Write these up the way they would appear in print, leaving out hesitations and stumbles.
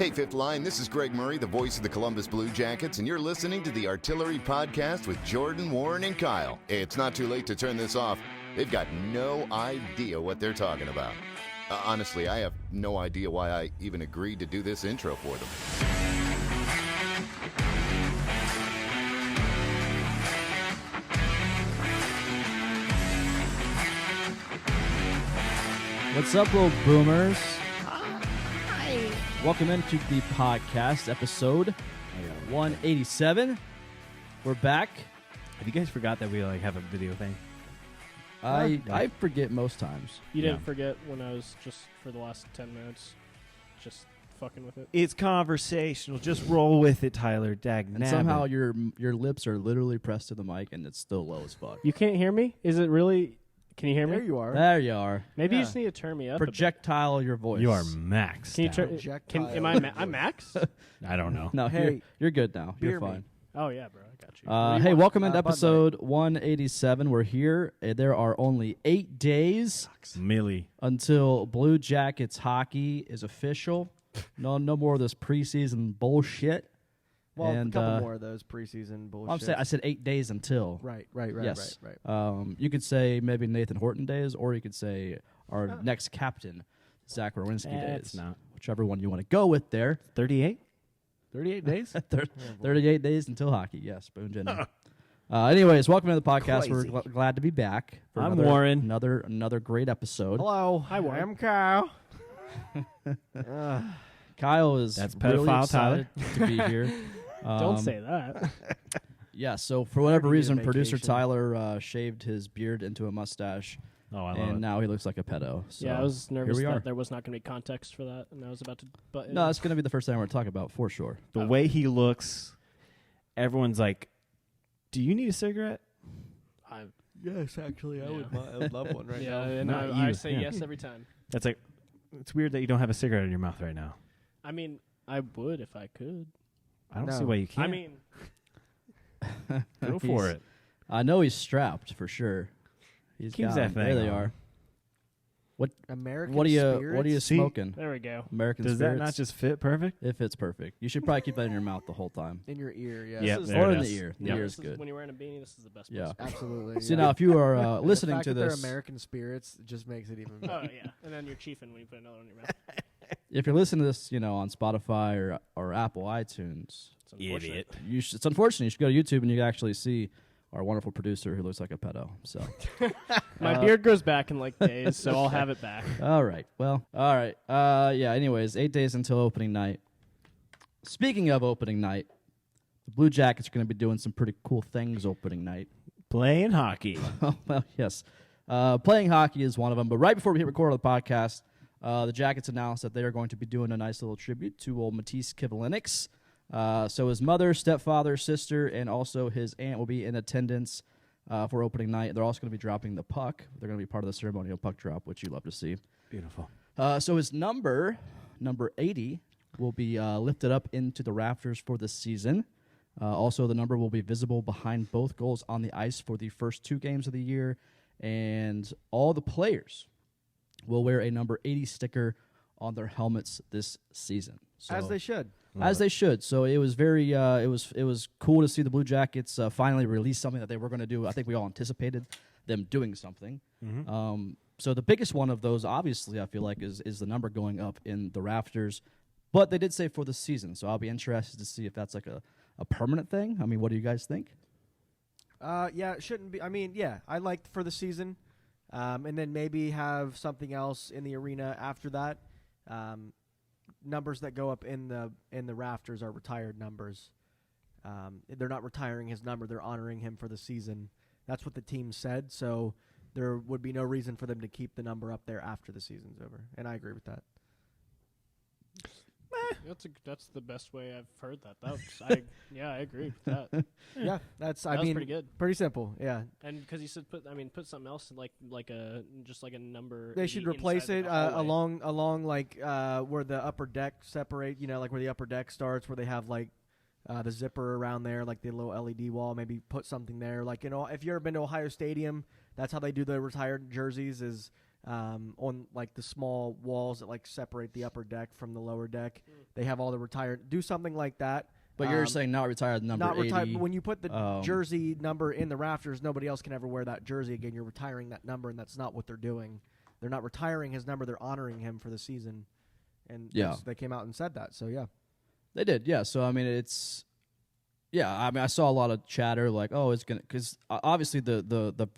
Hey, Fifth Line, this is Greg Murray, the voice of the Columbus Blue Jackets, and you're listening to the Artillery Podcast with Jordan, Warren, and Kyle. It's not too late to turn this off. They've got no idea what they're talking about. Honestly, I have no idea why I even agreed to do this intro for them. What's up, little boomers? Hi. Welcome into the podcast, episode 187. We're back. Have you guys forgot that we have a video thing? I forget most times. You didn't forget when I was just for the last 10 minutes just fucking with it. It's conversational. Just roll with it, Tyler. And somehow your lips are literally pressed to the mic and it's still low as fuck. You can't hear me? Is it really? Can you hear me? There you are. There you are. Maybe you just need to turn me up. Projectile your voice. You are max. Can you turn? Am I'm max? I don't know. No, hey, you're good now. You're fine. Me. Oh yeah, bro, I got you. Hey, welcome into episode 187. We're here. There are only 8 days until Blue Jackets hockey is official. No more of this preseason bullshit. Well, a couple more of those preseason bullshit. I said 8 days until. Right. Yes. Right. You could say maybe Nathan Horton days, or you could say our next captain, Zach Rowinski days. It's not. Whichever one you want to go with there. 38? 38 days? 38 days until hockey, yes. Boone Jenner. Anyways, welcome to the podcast. Crazy. We're glad to be back. I'm Warren. Another great episode. Hello. Hi, Warren. I'm Kyle. That's really pedophile excited to be here. Don't say that. Yeah, so for whatever reason, vacation. producer Tyler shaved his beard into a mustache. Oh, I love and it. now he looks like a pedo. So Yeah, I was nervous here we are. that there was not going to be context for that, and I was about to butt in. No, that's going to be the first thing we're going to talk about for sure. The way he looks, everyone's like, do you need a cigarette? Yes, actually, I would love one right now. And Not I you. say Yeah. yes every time. That's like, it's weird that you don't have a cigarette in your mouth right now. I mean, I would if I could. I don't No. see why you can't. I mean, go for it. I know he's strapped for sure. He's Keeps got that him. thing There they on. are. American What are you spirits? smoking? there we go. American Does spirits. that not just fit perfect? If it's perfect, you should probably keep that in your mouth the whole time. In your ear, yes. Yep, This is- there Or it in the is. ear. The Yep. ear is This good. when you're wearing a beanie, this is the best Yeah. place. Absolutely. See, now if you are listening the fact to that they're this, American spirits just makes it even Oh yeah, and then you're chiefing when you put another one in your mouth. if you're listening to this, on Spotify or Apple iTunes, It's unfortunate. Idiot. it's unfortunate. You should go to YouTube and you can actually see our wonderful producer who looks like a pedo. So, My beard grows back in like days, so I'll have it back. all right. Well, all right. Yeah. Anyways, 8 days until opening night. Speaking of opening night, the Blue Jackets are going to be doing some pretty cool things opening night. Playing hockey. Well, yes. Playing hockey is one of them. But right before we hit record on the podcast, the Jackets announced that they are going to be doing a nice little tribute to old Matisse Kivilenix. So his mother, stepfather, sister, and also his aunt will be in attendance for opening night. They're also going to be dropping the puck. They're going to be part of the ceremonial puck drop, which you love to see. Beautiful. So his number 80, will be lifted up into the rafters for this season. Also, the number will be visible behind both goals on the ice for the first 2 games of the year. And all the players will wear a number 80 sticker on their helmets this season. So, as they should. As they should. So it was very, it was cool to see the Blue Jackets finally release something that they were going to do. I think we all anticipated them doing something. Mm-hmm. So the biggest one of those, obviously, I feel like is the number going up in the rafters. But they did say for the season, so I'll be interested to see if that's like a permanent thing. I mean, what do you guys think? Yeah, it shouldn't be. I mean, yeah, I liked for the season, and then maybe have something else in the arena after that. Numbers that go up in the rafters are retired numbers. They're not retiring his number; they're honoring him for the season. That's what the team said. So there would be no reason for them to keep the number up there after the season's over, and I agree with that. That's the best way I've heard that. I agree with that. Yeah, that's. That I was mean, pretty good. pretty simple. Yeah, And because you said put something else like a number. they should replace it along like where the upper deck separate. You know, like where the upper deck starts, where they have like the zipper around there, like the little LED wall. Maybe put something there. Like, if you ever been to Ohio Stadium, that's how they do the retired jerseys. Is on like the small walls that like separate the upper deck from the lower deck. They have all the retired. Do something like that. But you're saying not retired number not 80. retired. When you put the jersey number in the rafters, nobody else can ever wear that jersey again. You're retiring that number, and that's not what they're doing. They're not retiring his number. They're honoring him for the season. And they came out and said that. So, yeah. They did, yeah. So, I mean, it's... Yeah, I mean, I saw a lot of chatter like, oh, it's going to... Because obviously the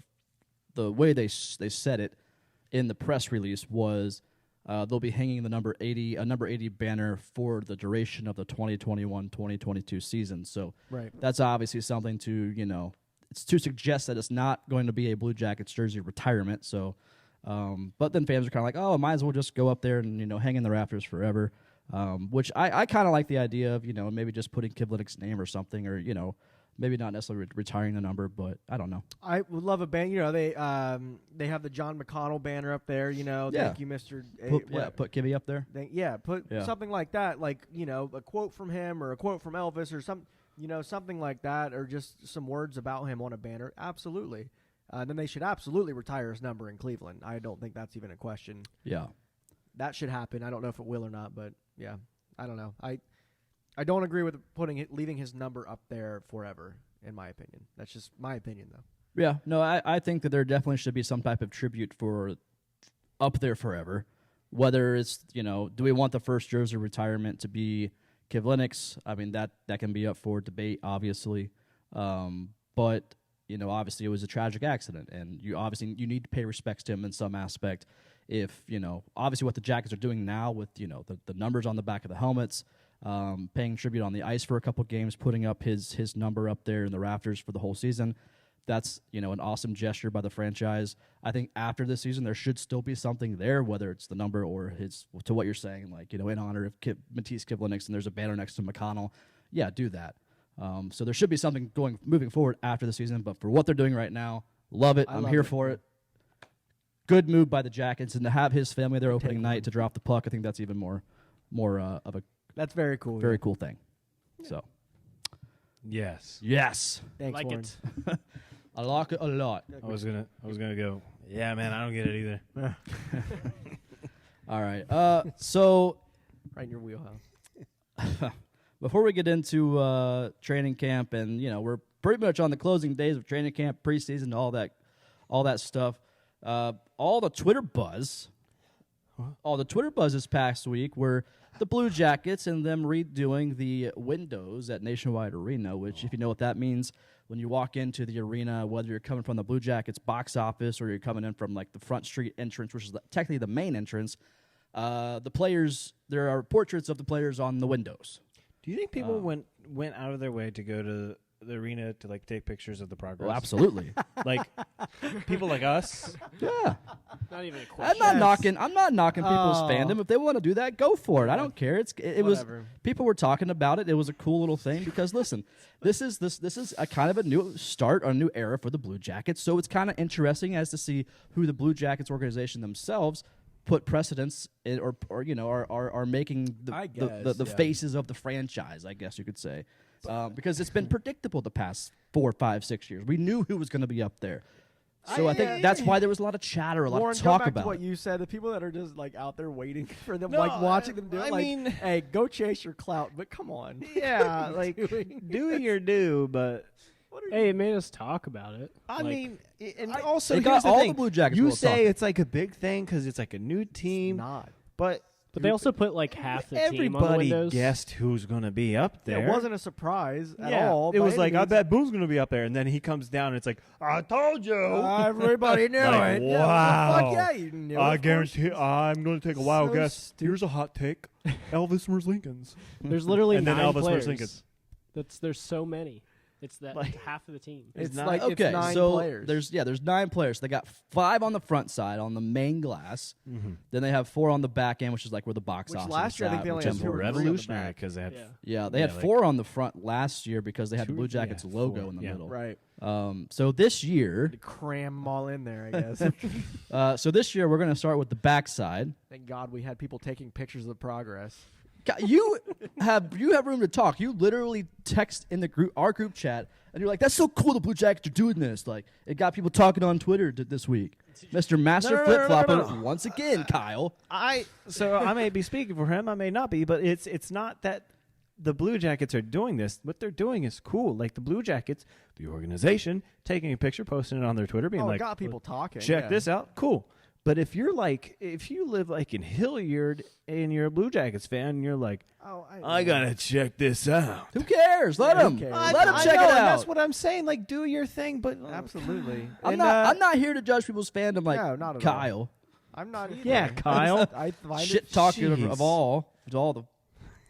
way they said it in the press release was they'll be hanging the number 80 banner for the duration of the 2021-2022 season. So that's obviously something to, it's to suggest that it's not going to be a Blue Jackets jersey retirement. So, but then fans are kind of like, oh, might as well just go up there and, hang in the rafters forever. Which I kind of like the idea of, maybe just putting Kivlenik's name or something, or, maybe not necessarily retiring the number, but I don't know. I would love a banner. They have the John McConnell banner up there. Thank you, Mr. Put Kivi up there. Put something like that, like a quote from him or a quote from Elvis or something like that, or just some words about him on a banner. Absolutely. Then they should absolutely retire his number in Cleveland. I don't think that's even a question. Yeah, that should happen. I don't know if it will or not, but yeah, I don't know. I don't agree with leaving his number up there forever, in my opinion. That's just my opinion, though. Yeah, no, I think that there definitely should be some type of tribute for up there forever. Whether it's, do we want the first jersey retirement to be Kivlenik's? I mean, that can be up for debate, obviously. But, obviously it was a tragic accident, and you need to pay respects to him in some aspect. If, obviously what the Jackets are doing now with, the numbers on the back of the helmets, paying tribute on the ice for a couple games, putting up his number up there in the rafters for the whole season. That's, an awesome gesture by the franchise. I think after this season, there should still be something there, whether it's the number or to what you're saying, like, in honor of Matisse Kivlenik, and there's a banner next to McConnell. Yeah, do that. So there should be something moving forward after the season, but for what they're doing right now, love it. I'm here for it. Good move by the Jackets, and to have his family there opening night to drop the puck, I think that's even more of a that's very cool. Very cool thing. Yeah. So, yes. Thanks, like Warren. it. I like it a lot. I was gonna go. Yeah, man, I don't get it either. All right. So, right in your wheelhouse. Before we get into training camp, and we're pretty much on the closing days of training camp, preseason, all that stuff. All the Twitter buzz this past week were the Blue Jackets and them redoing the windows at Nationwide Arena, which, if you know what that means, when you walk into the arena, whether you're coming from the Blue Jackets box office or you're coming in from like the Front Street entrance, which is technically the main entrance, the players, there are portraits of the players on the windows. Do you think people went out of their way to go to the arena to like take pictures of the progress? Well, absolutely. Like people like us. Yeah. Not even a question. I'm not knocking people's fandom. If they want to do that, go for it. I don't care. It was people were talking about it. It was a cool little thing because listen, this is a kind of a new start, a new era for the Blue Jackets. So it's kind of interesting as to see who the Blue Jackets organization themselves put precedents in, or are making the faces of the franchise, I guess you could say. Because it's been predictable the past 4, 5, 6 years. We knew who was going to be up there. So I think that's why there was a lot of chatter, a lot Warren, of talk go back about to what you said. The people that are just like out there waiting for them, like watching them do it. I mean, hey, go chase your clout, but come on. Yeah, like doing your due, but hey, it made us talk about it. I mean, and also got here's the all thing. the Blue Jackets. You say it's like a big thing because it's like a new team, It's not. but they also put like half the team on the everybody windows. guessed who's going to be up there. It wasn't a surprise at all. It was by like, any I means. bet Boone's going to be up there, and then he comes down, and it's like, I told you. Everybody knew Like, it. wow. Yeah, fuck yeah, you knew it. I Of guarantee I'm going to take a wild So guess. stupid. Here's a hot take. Elvis versus Lincoln's. There's literally And then 9 Elvis versus Lincoln. players. There's so many. It's that Like- half of the team. It's not- like okay, it's 9 so players. there's 9 players. They got 5 on the front side on the main glass. Then they have 4 on the back end, which is like where the box Which office last is year I think at, they only which had I'm 2 or 3 on the Revolutionary back. because they had Yeah. Yeah, they had like 4 on the front last year because they had the 2 Blue Jackets yeah, logo 4, in the yeah. middle. Right. So this year, To cram them all in there, I guess. we're going to start with the backside. Thank God we had people taking pictures of the progress. You have room to talk. You literally text in our group chat, and you're like, "That's so cool. The Blue Jackets are doing this." Like, it got people talking on Twitter this week. Mr. Master No, Flip Flopper no. once again, Kyle. I may be speaking for him, I may not be, but it's not that the Blue Jackets are doing this. What they're doing is cool. Like the Blue Jackets, the organization, taking a picture, posting it on their Twitter, being it like, got people talking. check yeah. this out, cool. But if you live like in Hilliard and you're a Blue Jackets fan, and you're like, Oh, I gotta check this out. Who cares? Let Who him. cares? Let him I check know, it and out. that's what I'm saying. Like, do your thing, but Absolutely. I'm And, not. I'm not here to judge people's fandom like No, not at all. Kyle. I'm not either. Yeah, Kyle. I find Shit it, talking Jeez. of all the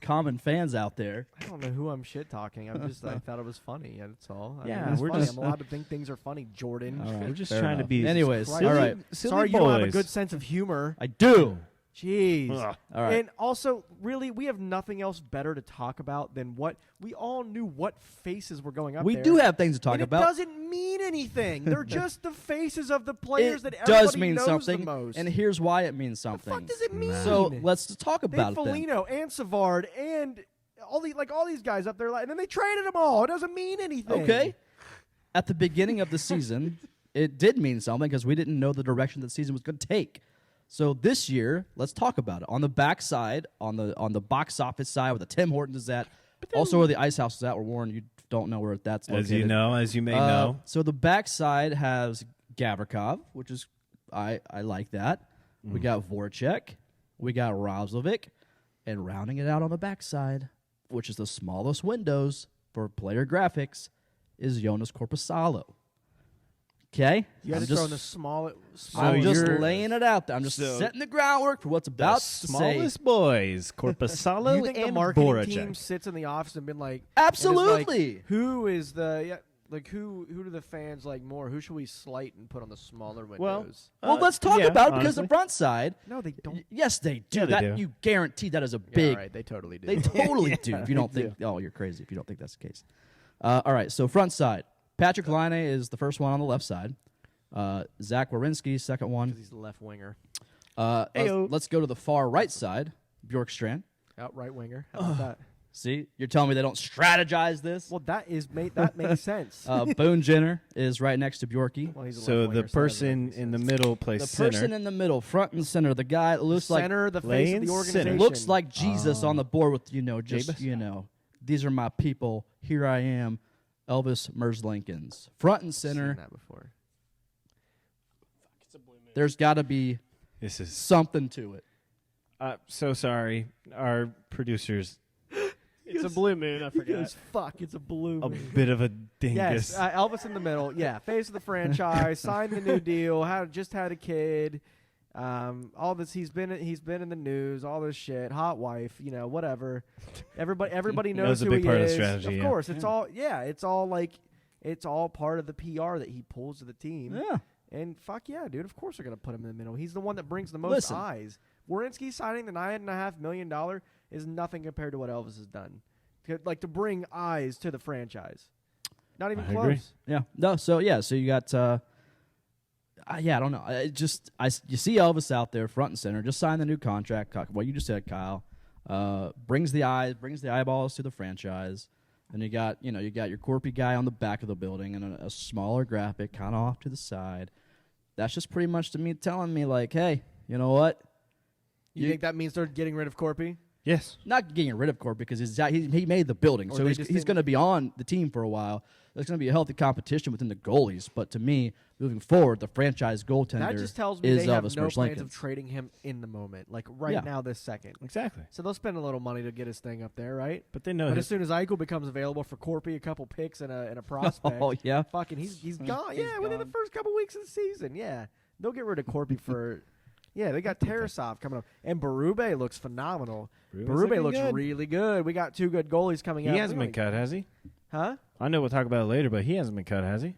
common fans out there. I don't know who I'm shit talking. I thought it was funny. That's all. I Yeah, mean, it's we're funny. just- I'm allowed to think things are funny, Jordan. All right, We're just fair trying to enough. be. Anyways, Christ. all right. Silly Sorry, you don't have a boys. good sense of humor. I do. Jeez. Ugh. All right. And also, really, we have nothing else better to talk about than what we all knew what faces were going up We there. do have things to talk and about. It doesn't mean anything. They're just the faces of the players that It everybody does mean knows something, the most. and here's why it means the something. fuck does it mean? So let's talk they about had it then. Foligno and Savard and all these guys up there, and then they traded them all. It doesn't mean anything. Okay. At the beginning of the season, it did mean something because we didn't know the direction the season was going to take. So this year, let's talk about it. On the back side, on the box office side, where the Tim Hortons is at, also where the Ice House is at, where Warren, you don't know where that's located. As you may know. So the back side has Gavrikov, which is I like that. We got Voracek, we got Rozlovic, and rounding it out on the back side, which is the smallest windows for player graphics, is Jonas Korpisalo. Okay? You had to throw in the small. I'm just you're- laying it out there. I'm just so- setting the groundwork for what's about to say. Smallest boys, Corpusalo You think the and marketing Voracek. team sits in the office and been like, Absolutely. and is like, who is the who do the fans like more? Who should we slight and put on the smaller windows? Well, let's talk yeah, about it because the honestly. front side. No, they don't. Yes, they do. Yeah, they that do. you guarantee that is a Yeah, big. all right, they totally do. They totally do. If you don't think, oh, you're crazy. If you don't think that's the case. All right. So front side, Patrick Laine is the first one on the left side. Zach Werenski, second one. He's the left winger, Ayo. Let's go to the far right side, Bjorkstrand. out right winger. How about that? See, you're telling me they don't strategize this? Well, that makes sense. Boone Jenner is right next to Bjorky. Well, he's a So left the winger, that doesn't person make in the sense. middle plays The center. person in the middle, front and center, the guy that looks center, the face of Lane the center. organization. looks like Jesus on the board with Jabus? these are my people. Here I am, Elvis Merzlinkins. Front and I've seen center. that before. It's a blue moon. There's got to be This is something to it. so sorry. Our producers It's a blue moon. I forgot. Because fuck, it's a blue. a moon. bit of a dingus. Yes, Elvis in the middle. Yeah, face of the franchise, signed the new deal, just had a kid. All this, he's been in the news. All this shit, hot wife, whatever. Everybody knows was a who big he part of the is. strategy, Of yeah. course, it's all part of the PR that he pulls to the team. Yeah. And fuck yeah, dude. Of course they're gonna put him in the middle. He's the one that brings the most Listen. eyes. Werenski signing the $9.5 million is nothing compared to what Elvis has done. To bring eyes to the franchise. Not even I close. agree. Yeah. No. So yeah. So you got. I don't know. You see Elvis out there front and center. Just signed the new contract. What you just said, Kyle. Brings the eyeballs to the franchise. And you got your corpy guy on the back of the building and a smaller graphic kind of off to the side. That's just pretty much to me telling me like, hey, you know what? You think that means they're getting rid of Corpy? Yes. Not getting rid of Corp because he made the building, Or so they he's just going didn't- to be on the team for a while. There's going to be a healthy competition within the goalies, but to me, moving forward, the franchise goaltender That just tells me is they have Elvis no plans Merzlinkins. of trading him in the moment, like right Yeah. now, this second. Exactly. So they'll spend a little money to get his thing up there, right? But they know But his as soon as Eichel becomes available for Corpy, a couple picks and a prospect, Oh yeah, fucking he's gone. He's Yeah, within the gone. first couple weeks of the season. Yeah, they'll get rid of Corpy for. Yeah, they got Tarasov coming up, and Berube looks phenomenal. Berube looks really good. We got two good goalies coming He out. hasn't been cut, has he? Huh? I know we'll talk about it later, but he hasn't been cut, has he?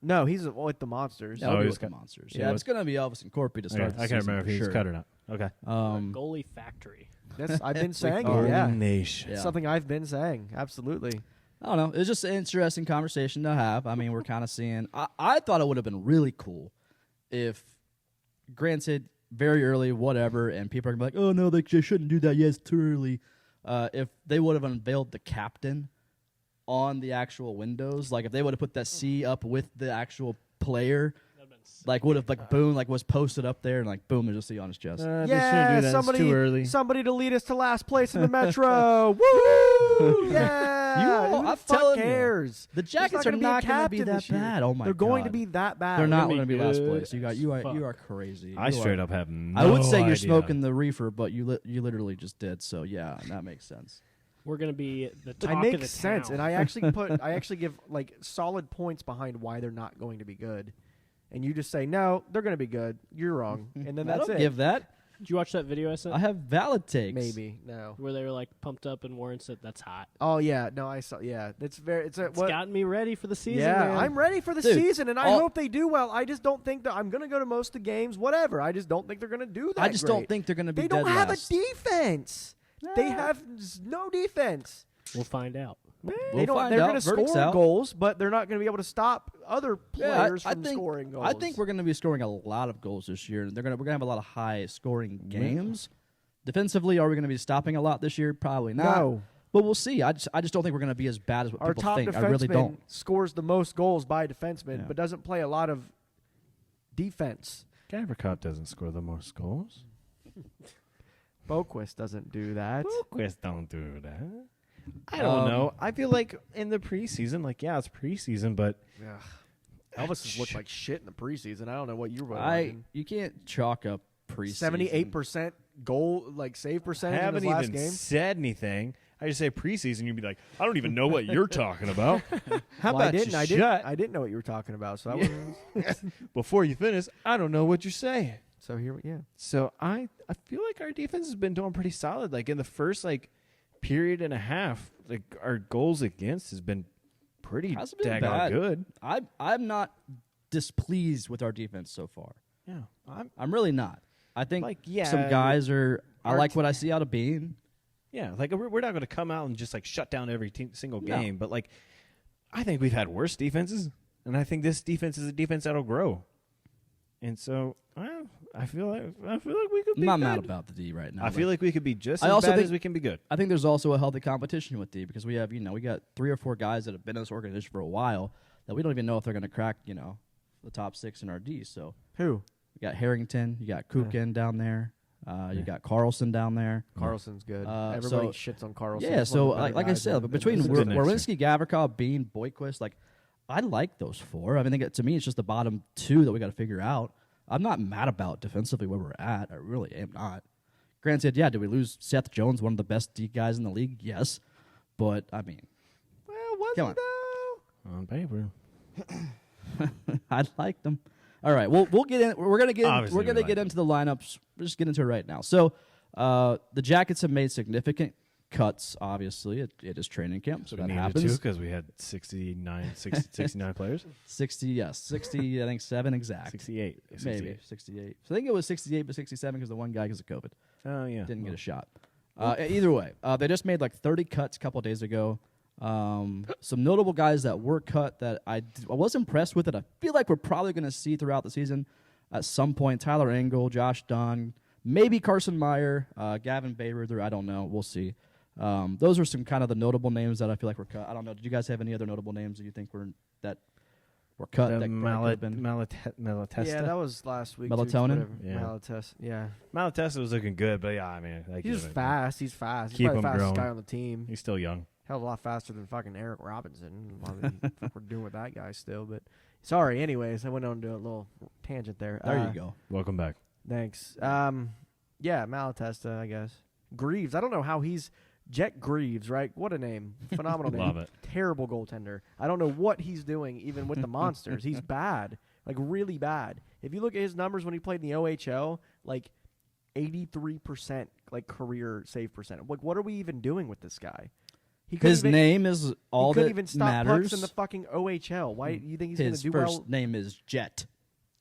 No, he's with the Monsters. That'll Oh, be he with was the cut. monsters. Yeah, Yeah, it it's going to be Elvis and Corpy to start. Okay, I can't remember if he was cut or not. Okay. Goalie factory. That's I've been saying it. are. Yeah, Nation. Yeah. something I've been saying. Absolutely. I don't know. It's just an interesting conversation to have. I mean, we're kind of seeing. I thought it would have been really cool if, granted, very early, whatever, and people are gonna be like, "Oh no, they shouldn't do that. Yes, too early." If they would have unveiled the captain on the actual windows, like if they would have put that C up with the actual player, Like would have like boom, like was posted up there and like boom, there's just C on his chest. They shouldn't do that. It's too early. Somebody to lead us to last place in the Metro. Woo! Yeah. Who the I'm fuck telling cares? you, the Jackets are not going to be that bad. Oh my god, they're going to be that bad. They're not gonna going to be be last good place. You are crazy. I straight up have no I would say you're idea. smoking the reefer, but you literally just did. So yeah, that makes sense. We're gonna be the talk It of the makes sense, town. and I actually give like solid points behind why they're not going to be good, and you just say no, they're going to be good. You're wrong, and then I that's don't it. give that. Did you watch that video I sent? I have valid takes. Maybe no. Where they were like pumped up and Warren said that's hot. Oh yeah, no, I saw. Yeah, it's It's gotten me ready for the season. Yeah, man. I'm ready for the Dude, season, and I all- hope they do well. I just don't think that I'm going to go to most of the games. Whatever. I just don't think they're going to do that. I just don't great. think they're going to be they dead don't have last. a defense. They have no defense. We'll find out. We'll They don't. find They're out. going to Verdict's score out. goals, but they're not going to be able to stop other players from scoring goals. I think we're going to be scoring a lot of goals this year. We're going to have a lot of high scoring games. Defensively, are we going to be stopping a lot this year? Probably not. No. But we'll see. I just don't think we're going to be as bad as what Our people top think. defenseman I really don't. scores the most goals by defenseman, Yeah. but doesn't play a lot of defense. Gavrikov doesn't score the most goals. Boquist doesn't do that. Boquist don't do that. I don't know. I feel like in the preseason, like it's preseason, but Ugh. Elvis has looked like shit in the preseason. I don't know what you were. You can't chalk up preseason. 78% goal, like save I percentage in haven't his last even game. said anything. I just say preseason. You'd be like, I don't even know what you're talking about. How Well, about you I shut I didn't know what you were talking about. So I wasn't. before you finish? I don't know what you're saying. So here, yeah. So I feel like our defense has been doing pretty solid. Like in the first period and a half, like our goals against has been pretty Hasn't been daggone bad. good. I'm not displeased with our defense so far. Yeah, I'm really not. I think Like, some guys are. I our like what I see out of Bean. yeah. Like we're not going to come out and just shut down every single No. game, but I think we've had worse defenses, and I think this defense is a defense that'll grow. And so I feel like we could I'm be not good. mad about the D right now. I feel like we could be just I as also bad think- as we can be good. I think there's also a healthy competition with D because we have, we got 3 or 4 guys that have been in this organization for a while that we don't even know if they're going to crack, the top 6 in our D. So Who? you got Harrington, you got Kukin down there, you got Carlson's down there. Carlson's good. So- Everybody shits on Carlson. Yeah, He's one of so the better like I guys said, in but the between He's a good Werenski, Gavrikov, Bean, Boyquist, I like those 4. I mean, to me, it's just the bottom 2 that we got to figure out. I'm not mad about defensively where we're at. I really am not. Granted, yeah, did we lose Seth Jones, one of the best D guys in the league? Yes. But, I mean, Well, was Come he on. though? On paper. I like them. All right, we'll get in. We're gonna get. Obviously We're gonna we get like into the lineups. We'll just get into it right now. So, the Jackets have made significant cuts. Obviously, it is training camp, so We that needed happens. because we had 69 players. 60, yes, 60. I think 7 exact. 68. Maybe 68. So I think it was 68, but 67 because the one guy because of COVID Oh, yeah. didn't get a shot. Either way, they just made 30 cuts a couple days ago. Some notable guys that were cut that I was impressed with that I feel like we're probably going to see throughout the season at some point. Tyler Engel, Josh Dunn, maybe Carson Meyer, Gavin Bayreuther. I don't know. We'll see. Those are some kind of the notable names that I feel like were cut. I don't know. Did you guys have any other notable names that you think were cut? The that could have been? Malatesta. Yeah, that was last week. Melatonin? Yeah. Malatesta. Yeah. Malatesta was looking good, but I mean, He's fast. He's fast. He's Keep probably the him fastest growing. guy on the team. He's still young. Hell of a lot faster than fucking Eric Robinson. What the fuck we're doing with that guy still, but sorry. Anyways, I went on to a little tangent there. There you go. Welcome back. Thanks. Yeah, Malatesta, I guess. Greaves. I don't know how he's Jet Greaves, right? What a name. Phenomenal name. Love it. Terrible goaltender. I don't know what he's doing even with the Monsters. He's bad. Really bad. If you look at his numbers when he played in the OHL, 83% career save percent. What are we even doing with this guy? His name is all he couldn't that even stop matters. pucks in the fucking OHL. Why do you think he's going to His do first well? name is Jet.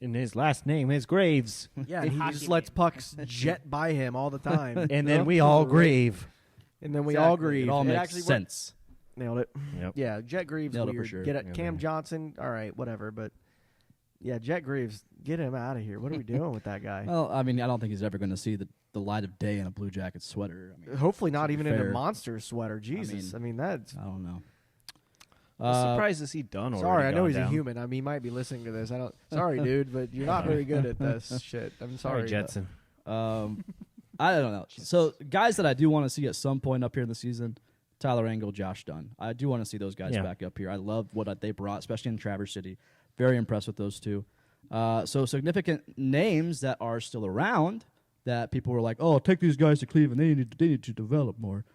And his last name is Graves. Yeah, and he just lets pucks jet by him all the time. And then we all grieve. And then we all Exactly. grieve. It all makes actually sense. Nailed it. Yep. Yeah, Jet Greaves Nailed it for weird. sure. Get it, Yeah, Cam man. Johnson. All right, whatever. But yeah, Jet Greaves, get him out of here. What are we doing with that guy? Well, I mean, I don't think he's ever going to see the light of day in a Blue Jacket sweater. I mean, Hopefully not to be even in fair, a Monster sweater. Jesus, I mean that's I don't know. I'm surprised to see Dunn already. Sorry, I know gone he's down. a human. I mean, he might be listening to this. Sorry, dude, but you're not very good at this shit. I'm sorry. Sorry, Jetson. I don't know. So guys that I do want to see at some point up here in the season, Tyler Angle, Josh Dunn. I do want to see those guys back up here. I love what they brought, especially in Traverse City. Very impressed with those two. So significant names that are still around that people were like, oh, take these guys to Cleveland. They need to develop more.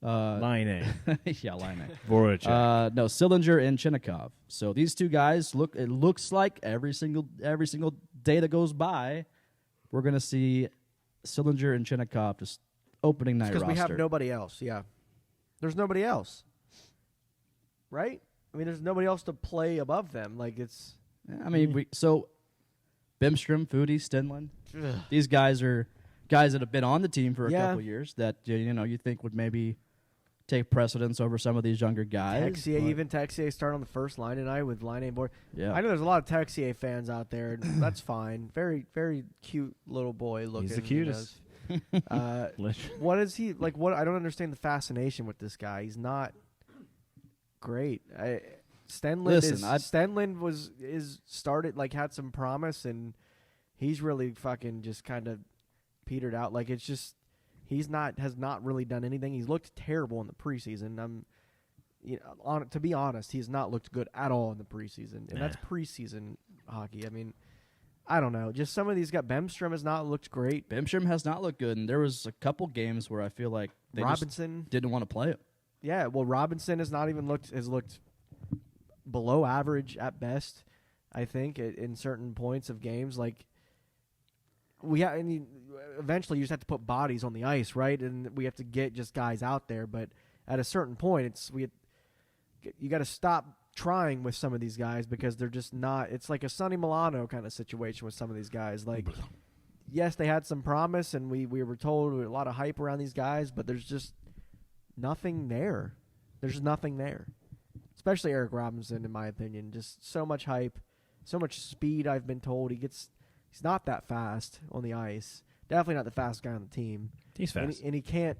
Line A. Yeah, Line A. Voracek. No, Sillinger and Chinnikov. So these two guys it looks like every single day that goes by, we're gonna see Sillinger and Chinnikov just opening night roster. Because we have nobody else. Yeah, there's nobody else, right? I mean, there's nobody else to play above them. Like it's. I mean, so Bimstrom, Foodie, Stenlund. These guys are guys that have been on the team for a couple years that you think would maybe take precedence over some of these younger guys. Texier started on the first line tonight with Line A board. Yeah, I know there's a lot of Texier fans out there. And that's fine. Very, very cute little boy looking. He's the cutest. What is he like? What I don't understand the fascination with this guy. He's not great. Stenlund is started had some promise, and he's really fucking just kind of petered out. Like it's just has not really done anything. He's looked terrible in the preseason. To be honest, he has not looked good at all in the preseason, and that's preseason hockey. I mean, I don't know. Just some of these guys. Bemstrom has not looked great. Bemstrom has not looked good, and there was a couple games where I feel like Robinson just didn't want to play it. Yeah, well, Robinson has looked below average at best. I think in certain points of games, eventually you just have to put bodies on the ice, right? And we have to get just guys out there. But at a certain point, you got to stop trying with some of these guys because they're just not. It's like a Sonny Milano kind of situation with some of these guys. Like, yes, they had some promise, and we were told a lot of hype around these guys, but there's just nothing there. There's nothing there. Especially Eric Robinson, in my opinion. Just so much hype, so much speed, I've been told. He's not that fast on the ice. Definitely not the fastest guy on the team. He's fast. And he can't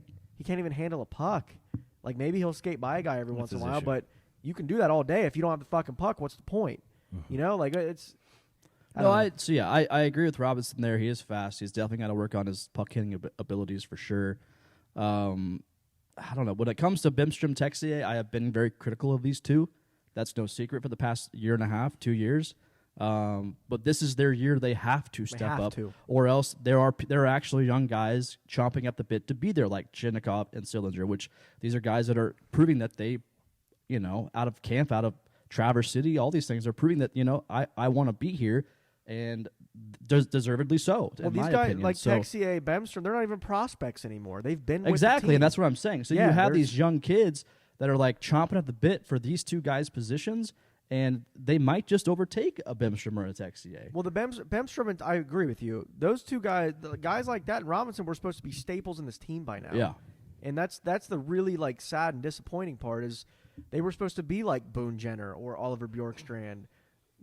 even handle a puck. Like, maybe he'll skate by a guy every once in a while, but you can do that all day. If you don't have the fucking puck, what's the point? Mm-hmm. It's... I agree with Robinson there. He is fast. He's definitely got to work on his puck hitting abilities for sure. I don't know. When it comes to Bemstrom, Texier, I have been very critical of these two. That's no secret for the past year and a half, 2 years. But this is their year. They have to step up, or else there are actually young guys chomping at the bit to be there, like Chinnikov and Sillinger, which these are guys that are proving that they, out of camp, out of Traverse City, all these things are proving that, I want to be here, and deservedly so. Well, these guys like Texier, Bemstrom, they're not even prospects anymore. They've been with the team. And that's what I'm saying. So you have these young kids that are chomping at the bit for these two guys' positions, and they might just overtake a Bemstrom or a Texier. Well, the Bemstrom, and I agree with you. Those two guys, guys like that and Robinson, were supposed to be staples in this team by now. Yeah, and that's the really sad and disappointing part is they were supposed to be like Boone Jenner or Oliver Bjorkstrand.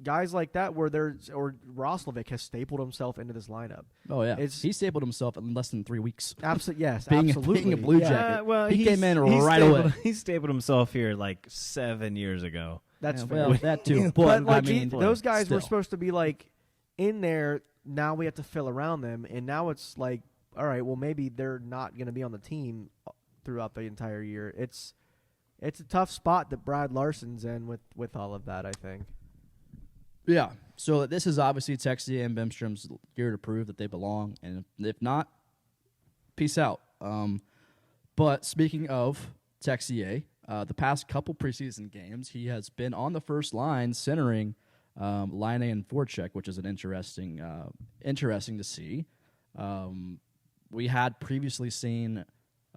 Guys like that, or Roslovic has stapled himself into this lineup. Oh yeah, he stapled himself in less than 3 weeks. Absolutely, yes, absolutely. Being a Blue Jacket, he came in right away. He stapled himself here 7 years ago. That's fair. Well, that too. But those guys were supposed to be in there. Now we have to fill around them, and now it's all right. Well, maybe they're not going to be on the team throughout the entire year. It's a tough spot that Brad Larson's in with all of that, I think. Yeah, so this is obviously Texier and Bemstrom's year to prove that they belong, and if not, peace out. But speaking of Texier, the past couple preseason games, he has been on the first line centering Line A and Voracek, which is an interesting to see. We had previously seen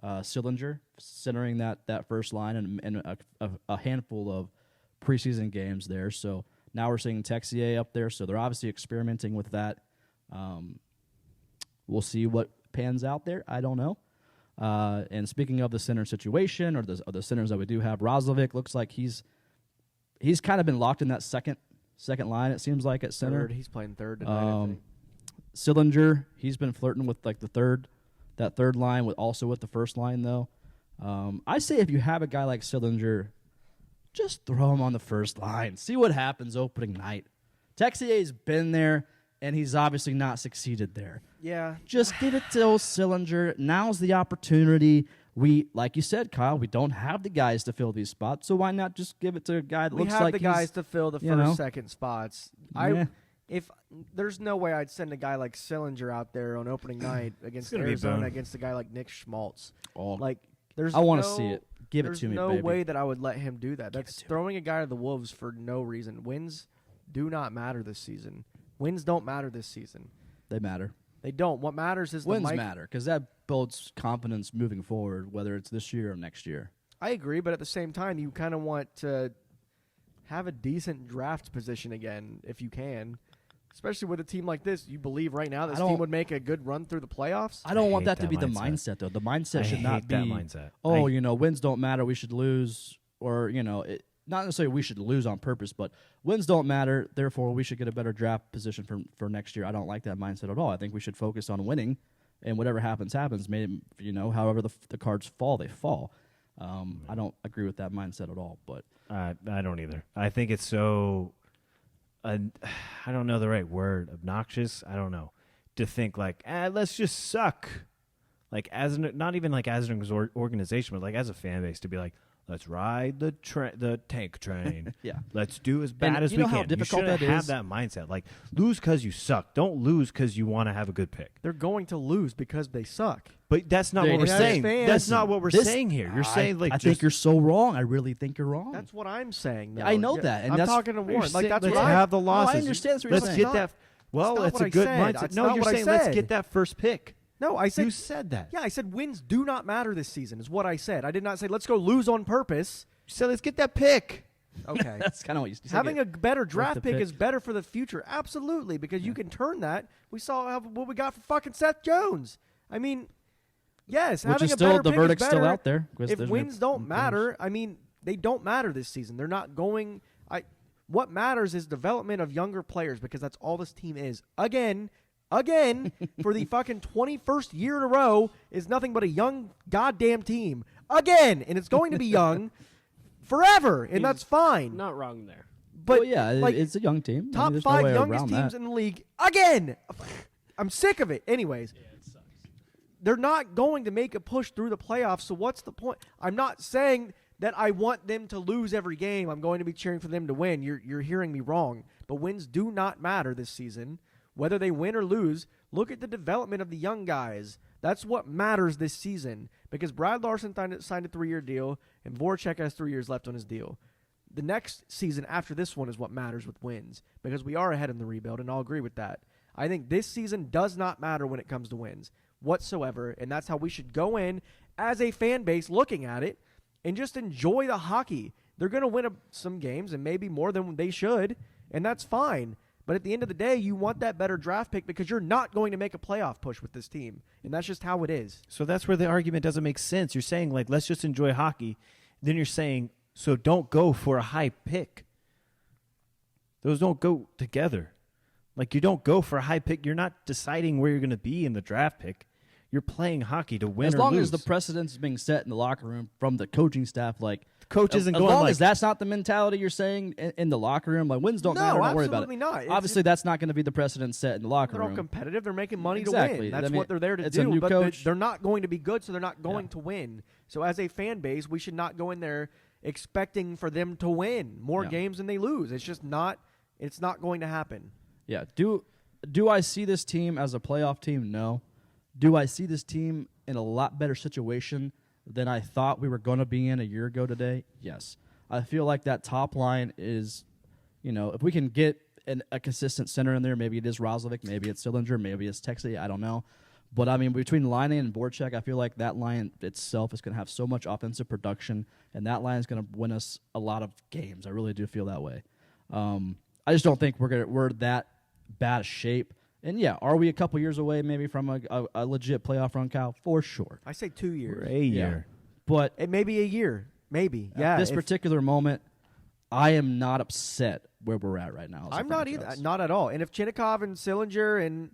Sillinger centering that first line in a handful of preseason games there, so now we're seeing Texier up there, so they're obviously experimenting with that. We'll see what pans out there. I don't know. And speaking of the center situation, or the centers that we do have, Roslovic looks like he's kind of been locked in that second line, it seems like, at center. He's playing third tonight, I think. Sillinger, he's been flirting with that third line, with the first line, though. I say if you have a guy like Sillinger just throw him on the first line. See what happens opening night. Texier's been there, and he's obviously not succeeded there. Yeah. Just give it to Sillinger. Now's the opportunity. We, like you said, Kyle, we don't have the guys to fill these spots, so why not just give it to a guy that We looks have like the guys to fill the first, second spots. Yeah. If there's no way I'd send a guy like Sillinger out there on opening night against gonna be Arizona Boone. against a guy like Nick Schmaltz. Oh, Like, there's I want to no- see it. Give it There's to me, no baby. way that I would let him do that. That's it to throwing a guy to the Wolves for no reason. Wins do not matter this season. Wins don't matter this season. They matter. They don't. What matters is Wins the Mike. matter because that builds confidence moving forward, whether it's this year or next year. I agree, but at the same time, you kind of want to have a decent draft position again if you can. Especially with a team like this, you believe right now this team would make a good run through the playoffs? I don't want hate that to that be the mindset. mindset, though. The mindset I should not hate be, that mindset. oh, wins don't matter. We should lose, or, not necessarily we should lose on purpose, but wins don't matter. Therefore, we should get a better draft position for next year. I don't like that mindset at all. I think we should focus on winning, and whatever happens, happens. Maybe, however the cards fall, they fall. I don't agree with that mindset at all. But I don't either. I think it's so. I don't know the right word. Obnoxious. I don't know. To think like, let's just suck. Like not even like as an organization, but like as a fan base, to be like, let's ride the tank train. Yeah. Let's do as bad And as you we know can. how difficult you shouldn't that have is? that mindset. Like lose because you suck. Don't lose because you want to have a good pick. They're going to lose because they suck. But that's not They- what we're Yeah, saying. fans- That's not what we're This- saying here. You're saying like I just, think you're so wrong. I really think you're wrong. That's what I'm saying. I know though. that, and I'm that's- talking to you're Warren. Like saying, that's let's what I have the No, I losses. understand that's what you're Let's saying. get It's that. not Well, what it's a I good said. mindset. That's No, not you're what I saying let's said. get that first pick. No, I said You said that. Yeah, I said wins do not matter this season. Is what I said. I did not say let's go lose on purpose. You said let's get that pick. Okay. That's kind of what you said. Having a better draft the pick pick. is better for the future. Absolutely, because you can turn that. We saw what we got for fucking Seth Jones. I mean, yes, Which having is a still better the pick verdict's is still better. out there. because If there's wins no- don't matter, I mean, they don't matter this season. They're not going. What matters is development of younger players because that's all this team is. Again, for the fucking 21st year in a row is nothing but a young goddamn team. Again, and it's going to be young forever, and that's fine. Not wrong there. But Well, yeah, like, it's a young team. top there's no 5 way youngest around teams that. in the league again. I'm sick of it. Anyways, they're not going to make a push through the playoffs. So what's the point? I'm not saying that I want them to lose every game. I'm going to be cheering for them to win. You're hearing me wrong. But wins do not matter this season. Whether they win or lose, look at the development of the young guys. That's what matters this season. Because Brad Larson signed a 3-year deal, and Voracek has 3 years left on his deal. The next season after this one is what matters with wins. Because we are ahead in the rebuild, and I'll agree with that. I think this season does not matter when it comes to wins whatsoever, and that's how we should go in as a fan base looking at it and just enjoy the hockey. They're going to win some games and maybe more than they should, and that's fine. But at the end of the day, you want that better draft pick because you're not going to make a playoff push with this team, and that's just how it is. So that's where the argument doesn't make sense. You're saying, like, let's just enjoy hockey. Then you're saying, so don't go for a high pick. Those don't go together. Like, you don't go for a high pick. You're not deciding where you're going to be in the draft pick. You're playing hockey to win As or long lose. as the precedence is being set in the locker room from the coaching staff, like The coach isn't as going long like, as that's not the mentality you're saying in the locker room, like wins don't No, matter, don't worry about absolutely it. not. Obviously, that's not going to be the precedent set in the locker They're all room. competitive. They're making money to Exactly. win. That's I mean, what they're there to it's a do. new But coach. they're not going to be good, so they're not going to win. So as a fan base, we should not go in there expecting for them to win more Yeah. games than they lose. It's just not. It's not going to happen. Yeah. Do I see this team as a playoff team? No. Do I see this team in a lot better situation than I thought we were going to be in a year ago today? Yes. I feel like that top line is, if we can get a consistent center in there, maybe it is Roslovic, maybe it's Sillinger, maybe it's Texley, I don't know. But, I mean, between Line and Voracek, I feel like that line itself is going to have so much offensive production, and that line is going to win us a lot of games. I really do feel that way. I just don't think we're that bad a shape. And, yeah, are we a couple years away maybe from a legit playoff run, Kyle? For sure. I say 2 years. a year. But It may be a year. Maybe. at Yeah. this if- particular moment, I am not upset where we're at right now. as a I'm not either. franchise. Not at all. And if Chinnikov and Sillinger and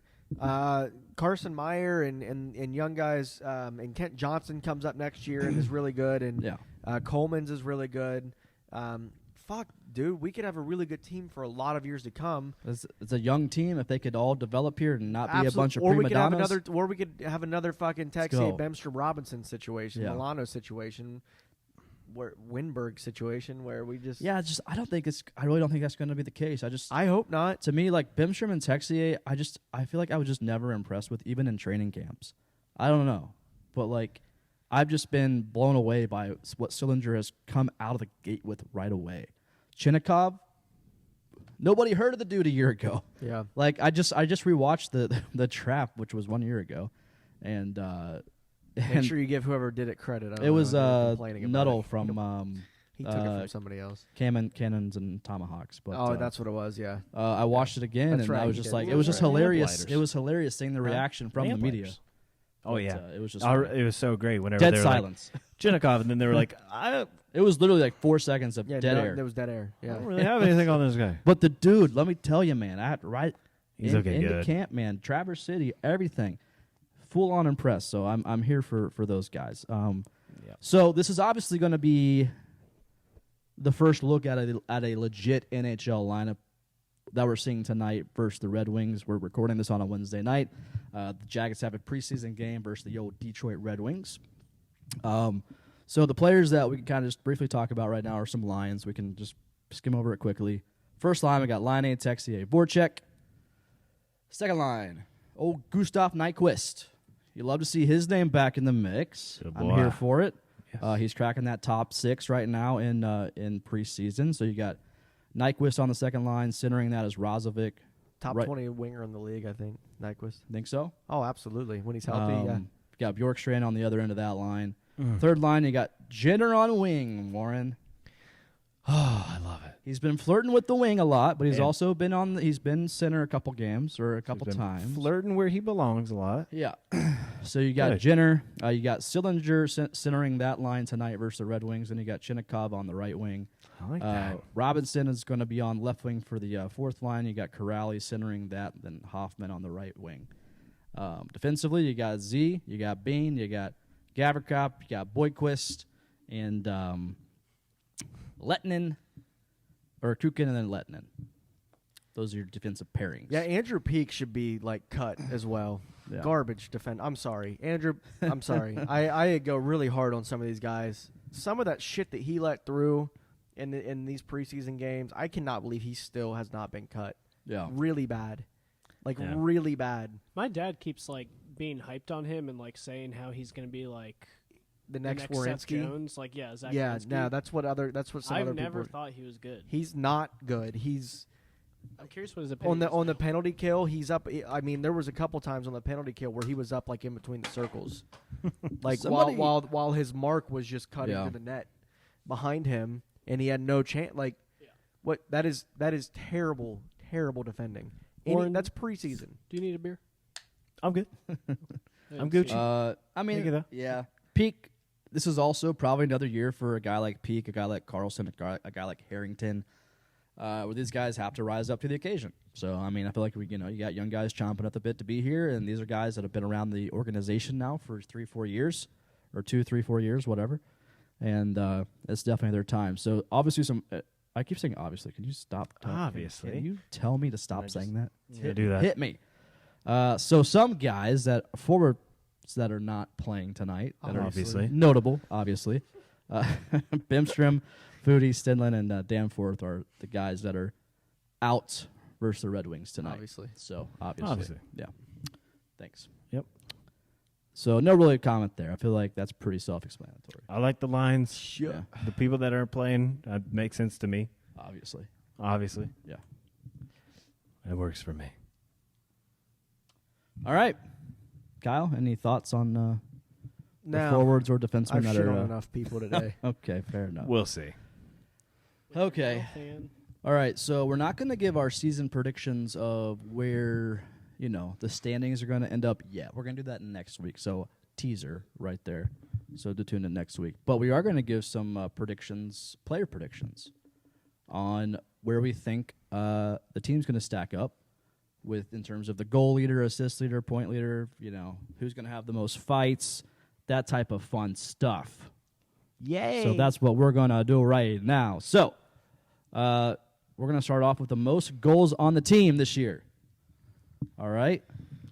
Carson Meyer and young guys and Kent Johnson comes up next year and is really good, and Yeah. Coleman's is really good. Fuck, dude, we could have a really good team for a lot of years to come. It's a young team. If they could all develop here and not be a bunch of or prima we could have donnas. or we could have another fucking Let's Texier go. Bemstrom Robinson situation, Yeah. Milano situation, where Winberg situation, where we just Yeah, I really don't think that's going to be the case. I hope not. To me, like Bemstrom and Texier, I feel like I was just never impressed with, even in training camps. I don't know, but like I've just been blown away by what Sillinger has come out of the gate with right away. Chinnikov, nobody heard of the dude a year ago. Yeah. Like I just rewatched the Trap, which was 1 year ago, and Make sure you give whoever did it credit. I don't it was know if complaining about Nuttall it. from He took it from somebody else. Cannons and Tomahawks. But That's what it was. Yeah. I watched it again, That's and right, I was he just did. like, That's it was just right. hilarious. Lamplighters. It was hilarious seeing the reaction from the media. Lamplighters. Oh But, yeah, it was just it was so great. Whenever dead they were silence. like, Chinnikov, and then they were like, I It was literally like 4 seconds of Yeah. dead air. There was dead air. Yeah. don't really have anything on this guy. But the dude, let me tell you, man, He's looking into good. camp, man, Traverse City, everything, full on impressed. So I'm here for those guys. So this is obviously going to be the first look at a legit NHL lineup that we're seeing tonight versus the Red Wings. We're recording this on a Wednesday night. The Jackets have a preseason game versus the old Detroit Red Wings. So the players that we can kind of just briefly talk about right now are some lines. We can just skim over it quickly. First line, we got Line A, Texier, Voracek. Second line, old Gustav Nyquist. You love to see his name back in the mix. Good I'm boy. here for it. Yes. He's cracking that top 6 right now in preseason. So you got Nyquist on the second line. Centering that is Rozovic. Top Right. 20 winger in the league, I think. Nyquist. Think so? Oh, absolutely. When he's healthy, yeah. You got Bjorkstrand on the other end of that line. Third line, you got Jenner on wing, Warren. Oh, I love it. He's been flirting with the wing a lot, but he's And- also been he's been center a couple games or a couple He's been times. flirting where he belongs a lot. Yeah. So you got Good. Jenner, you got Sillinger centering that line tonight versus the Red Wings, and you got Chinnikov on the right wing. I like that. Robinson is going to be on left wing for the fourth line. You got Corrali centering that, then Hoffman on the right wing. Defensively, you got Z, you got Bean, you got Gavrikov, you got Boyquist, and Lettinen, or Kukin and then Lettinen. Those are your defensive pairings. Yeah, Andrew Peak should be like cut as well. Yeah. Garbage defend. I'm sorry, Andrew. I'm sorry. I go really hard on some of these guys. Some of that shit that he let through in these preseason games, I cannot believe he still has not been cut. Yeah. Really bad, Yeah. really bad. My dad keeps like being hyped on him and like saying how he's going to be like The the next Seth Wierenski. Jones. Like Zach Yeah, Werenski. no, that's what some I've other never people. thought he was good. He's not good. I'm curious what his on opinion the is on the now. penalty kill. He's up. I mean, there was a couple times on the penalty kill where he was up like in between the circles, like Somebody- while his mark was just cutting Yeah. to the net behind him, and he had no chance. Like, what that is terrible defending. Warren- That's preseason. Do you need a beer? I'm good. I'm Gucci. Gucci. I mean, Thank you, though. yeah. Peak, this is also probably another year for a guy like Peak, a guy like Carlson, a guy like Harrington, where these guys have to rise up to the occasion. So, I mean, I feel like you got young guys chomping at the bit to be here, and these are guys that have been around the organization now for 3-4 years, or 2-3-4 years, whatever. And it's definitely their time. So, obviously, I keep saying obviously. Can you stop talking? Obviously. Can you tell me to stop just- saying that? Yeah, do that. Hit me. So some guys forwards that are not playing tonight, that are Obviously. notable, obviously. Bemstrom, Foodie, Stindlen, and Danforth are the guys that are out versus the Red Wings tonight. Obviously. So obviously. Obviously. Yeah. Thanks. Yep. So no really comment there. I feel like that's pretty self-explanatory. I like the lines. Yeah. The people that aren't playing make sense to me. Obviously. Obviously, Yeah. it works for me. All right. Kyle, any thoughts on the No, forwards or defensemen I've that shit are on enough people today. Okay, fair enough. We'll see. Okay. Fan. All right, so we're not going to give our season predictions of where, the standings are going to end up yet. We're going to do that next week. So, teaser right there. So, to tune in next week. But we are going to give some predictions, player predictions, on where we think the team's going to stack up in terms of the goal leader, assist leader, point leader, who's going to have the most fights, that type of fun stuff. Yay! So that's what we're gonna do right now. So, we're gonna start off with the most goals on the team this year. All right.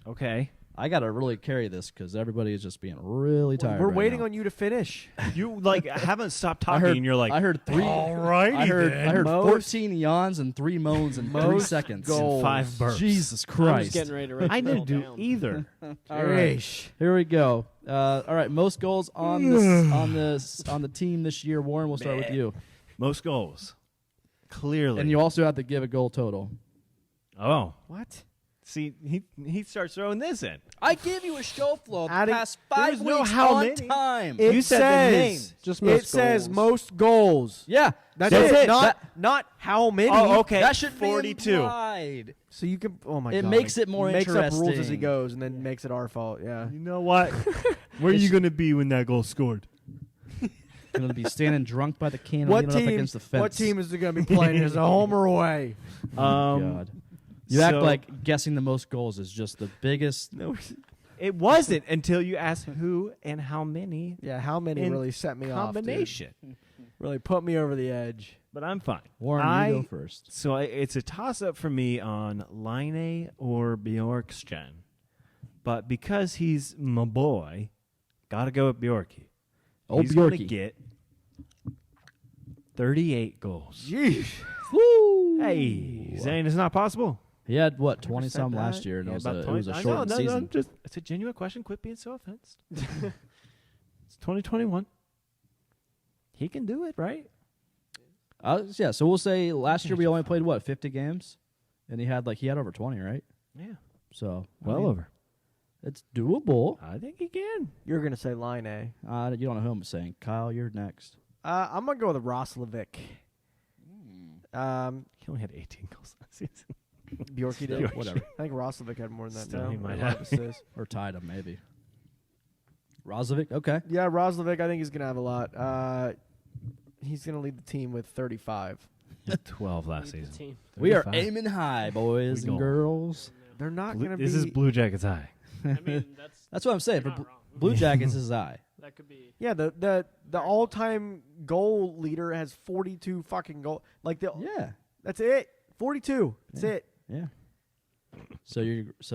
okay. I gotta really carry this because everybody is just being really tired. We're right waiting now. on you to finish. You like haven't stopped I talking, heard, and you're like, I heard 3. Alrighty I heard. then. I heard Most- 14 yawns and 3 moans in 3 Most seconds. goals. 5 burps. Jesus I was Christ! getting ready to write I the didn't do down. either. All right, Yeesh. here we go. All right, most goals on this on the team this year. Warren, we'll start with you, Most goals, clearly. and you also have to give a goal total. oh, What? see, he starts throwing this in. I gave you a show flow the Adding- past There's 5 no weeks how on many. time. It You said the says, names. Just it most says goals. most goals. yeah, That's That's it. it. Not how many. Oh, okay. that should 42. be implied. So you can. Oh my It god. makes it more makes up rules as he interesting. goes, and then makes it our fault. Yeah. You know what? Where are you going to be when that goal scored? Going to be standing drunk by the can and What leaning up team? against the fence. What team is it going to be playing? Is it home or away? God. You act so- like guessing the most goals is just the biggest. No. It wasn't until you asked who and how many Yeah. How many In really set me off? dude? combination. Really put me over the edge. But I'm fine. Warren, you go first. So it's a toss-up for me on Line or Bjorkstrand. But because he's my boy, got to go with Bjorky. Oh, He's going to Bjorky. get 38 goals. Yeesh. Woo! Hey, saying it's not possible? He had what 20 said some that? last year, and Yeah, it was about a 20. I know, short no, season. it's a genuine question. Quit being so offensed. It's 2021. He can do it, right? Yeah, so we'll say last year we only played what 50 games, and he had over 20, right? Yeah. So Well I mean, over. It's doable. I think he can. You're going to say line A. You don't know who I'm saying. Kyle, you're next. I'm going to go with Roslovic. He only had 18 goals last season. Bjorky did. Bjorky. Whatever. I think Roslovic had more than that. Still, no? he might Or have. assists. Or tied him, maybe. Rozovic, okay. Yeah, Roslovic, I think he's going to have a lot. He's going to lead the team with 35. 12 last Lead the season. team. We are 35. aiming high, boys We and go. girls. They're not going to be. This is Blue Jackets high. I mean, That's what I'm saying. For you're not wrong. Blue Jackets is high. That could be. Yeah, the all-time goal leader has 42 fucking goals. Yeah, That's it. 42. That's it. yeah. So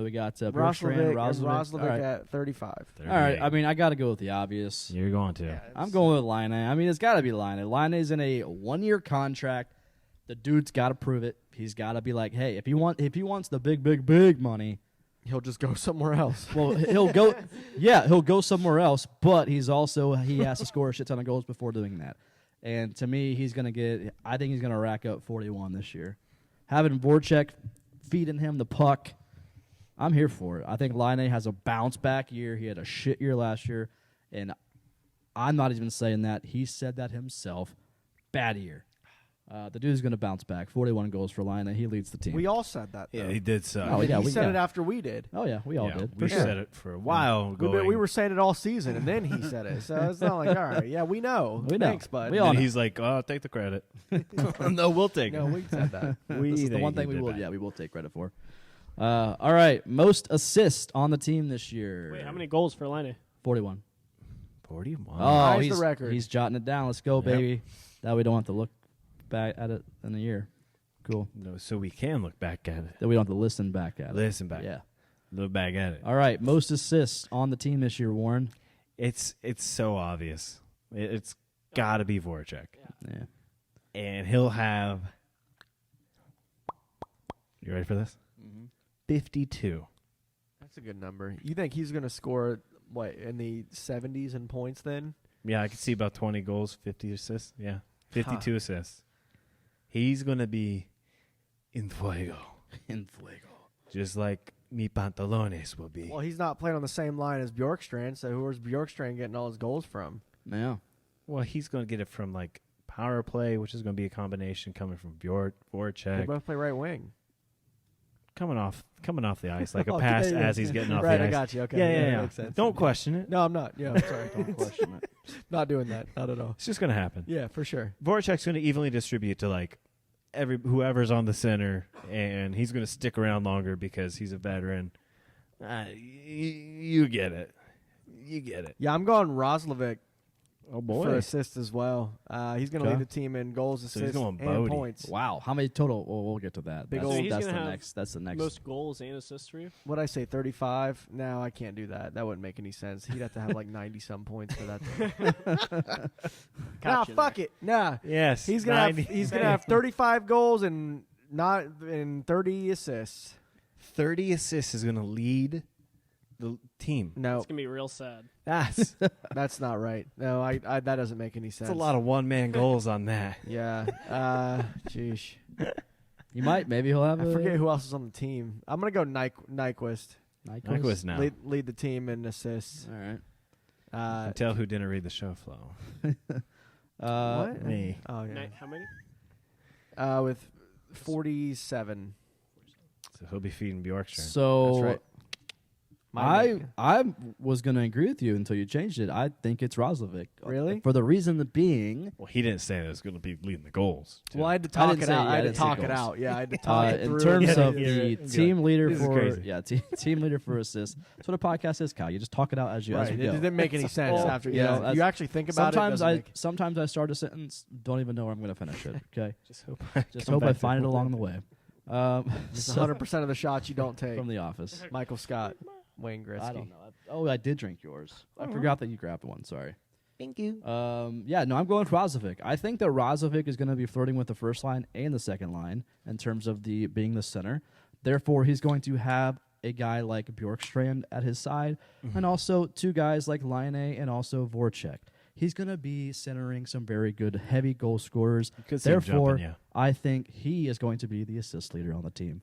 we got Bjorkstrand, Roslovic and Rozovic. Roslovic All right. at 35. All right. I mean, I got to go with the obvious. You're going to. I'm going with Line. I mean, it's got to be Line. Line's in a 1-year contract. The dude's got to prove it. He's got to be like, hey, if he wants the big money, He'll just go somewhere else. well, he'll go. Yeah, he'll go somewhere else. But he has to score a shit ton of goals before doing that. And to me, I think he's gonna rack up 41 this year. Having Voracek feeding him the puck, I'm here for it. I think Line has a bounce back year. He had a shit year last year, and I'm not even saying that. He said that himself. Bad year. The dude's going to bounce back. 41 goals for Line. He leads the team. We all said that, though. Yeah, he did suck. Oh, yeah, he said yeah. it after we did. Oh, yeah, we all Yeah, did. we For sure. said it for a while. We were saying it all season, and then he said it. So it's not like, all right, yeah, we know. We know. Thanks, bud. We all And know. he's like, "Oh, take the credit." No, we'll take No, it. we said that. This is the think one he thing we did will. bad. Yeah, we will take credit for. All right, most assists on the team this year. Wait, how many goals for Line? 41. 41. Oh, High's the he's record. He's jotting it down. Let's go, baby. That we don't have to look back at it in a year. Cool. No, so we can look back at it. That we don't have to listen back at it. Listen back. Yeah. Look back at it. All right, most assists on the team this year, Warren. It's so obvious. It's got to be Voracek. Yeah. And he'll have. You ready for this? 52. That's a good number. You think he's going to score, what, in the 70s in points then? Yeah, I could see about 20 goals, 50 assists. Yeah, 52 assists. He's going to be in fuego. In fuego. Just like mi pantalones will be. Well, he's not playing on the same line as Bjorkstrand, so where's Bjorkstrand getting all his goals from? Yeah. Well, he's going to get it from like power play, which is going to be a combination coming from They Voracek, both play right wing. coming off the ice like a Okay, pass yeah. as he's getting off Right, the I ice. got you. Okay. Yeah. Makes sense. Don't question it. No, I'm not. Yeah, I'm sorry. Don't question it. Not doing that. Not at all. It's just going to happen. Yeah, for sure. Voracek's going to evenly distribute to like whoever's on the center, and he's going to stick around longer because he's a veteran. You get it. You get it. Yeah, I'm going Roslovic Oh boy. for assists as well. He's going to Okay. lead the team in goals, So he's assists, going and Bodie. points. Wow, how many total? Well, we'll get to that. Big That's, old- So he's that's gonna the have next. That's the next. Most goals and assists for you? What I say, 35? No, I can't do that. That wouldn't make any sense. He'd have to have like 90-some points for that. Nah, fuck it. Nah. Yes. He's gonna have 35 goals and 30 assists. 30 assists is going to lead the team. No, It's going to be real sad. That's that's not right. No, I that doesn't make any sense. a lot of one-man goals on that. Yeah. Jeez. You might. Maybe he'll have. I forget who else is on the team. I'm gonna go Nyquist. Nyquist now. Lead the team in assists. All right. Uh, Tell who didn't read the show flow. what? Me. Oh yeah. How many? With 47. So he'll be feeding Bjorkstrand. So That's right. I was going to agree with you until you changed it. I think it's Roslovic. Really? For the reason that being, Well, he didn't say that it was going to be leading the goals. too. Well, I had to I talk didn't it say- out. yeah, I I had to didn't say talk it goals. out. Yeah, I had to talk it in through. terms Yeah, of yeah, the yeah. team leader This is for crazy. team leader for assists. That's what a podcast is, Kyle. You just talk it out as you Right. as It you go. didn't make any sense Well, after. you Yeah, know, that's- you actually think about sometimes it. sometimes I start a sentence, don't even know where I'm going to finish it. Okay, Just hope just come hope I back to find it it. along the way. It's So- 100% of the shots you don't take. from The Office. Michael Scott, Wayne Gretzky. I don't know. I did drink yours. I forgot that you grabbed one. Sorry. Thank you. Yeah, no, I'm going with Roslovic. I think that Roslovic is going to be flirting with the first line and the second line in terms of the being the center. Therefore, he's going to have a guy like Bjorkstrand at his side, and also two guys like Line and also Voracek. He's going to be centering some very good, heavy goal scorers. could see him Therefore, jumping, yeah. I think he is going to be the assist leader on the team.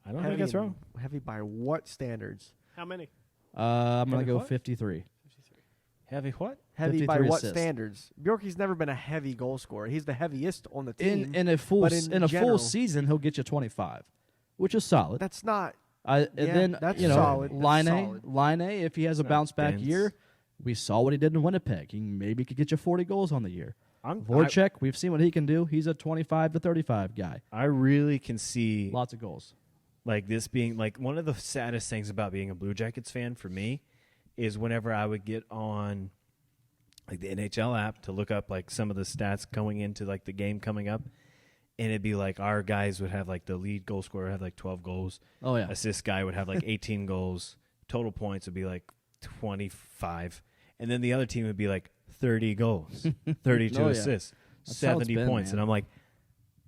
I don't think that's wrong. Heavy by what standards? How many? I'm going Heavy to go what? 53. Heavy what? Heavy by 53 what assists. standards? Bjorky's never been a heavy goal scorer. He's the heaviest on the team. In a full but in a general, full season, he'll get you 25, which is solid. That's not. And Yeah, then that's you know, solid. That's solid. Line A, if he has a not bounce back dense. year, we saw what he did in Winnipeg. He maybe could get you 40 goals on the year. I Voracek, we've seen what he can do. He's a 25 to 35 guy. really can see Lots of goals. like this being like one of the saddest things about being a Blue Jackets fan for me is whenever I would get on like the NHL app to look up like some of the stats going into like the game coming up, and it'd be like our guys would have like the lead goal scorer have like 12 goals, Oh yeah. assist guy would have like 18 goals, total points would be like 25, and then the other team would be like 30 goals, 32 Oh, yeah. assists, That's how it's 70 been, points, man. and I'm like,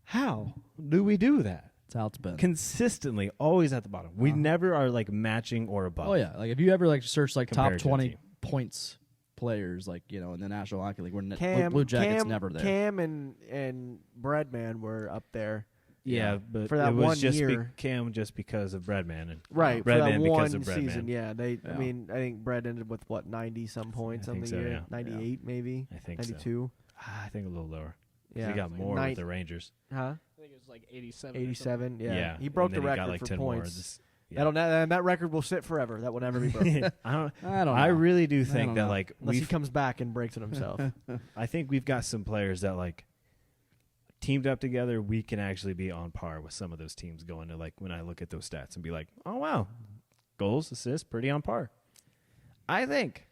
how do we do that? That's how it's been. Consistently, always at the bottom. We Uh-huh. never are like matching or above. Oh yeah. Like if you ever like search like top Compared to a 20 team. points players, like in the National Hockey League, Cam, Blue Jackets Cam, never there. Cam and Breadman were up there. Yeah, but For that it was one just year. Cam just because of Breadman and Right, for that Breadman because one of Breadman. season. Yeah, I Yeah. mean, I think Brett ended with what 90-some points I on think the so, year. yeah. 98 maybe. I think so. 92. I think a little lower. Yeah, He got more with the Rangers. Huh? I think it was like 87. 87. Yeah. Yeah, He broke and the then he got record like for 10 more. points. This- yeah. That record will sit forever. That will never be broken. I don't. I don't know. I really do don't think that know. like Unless he we've. comes back and breaks it himself. I think we've got some players that like teamed up together. We can actually be on par with some of those teams going to like when I look at those stats and be like, oh wow, goals, assists, pretty on par. I think.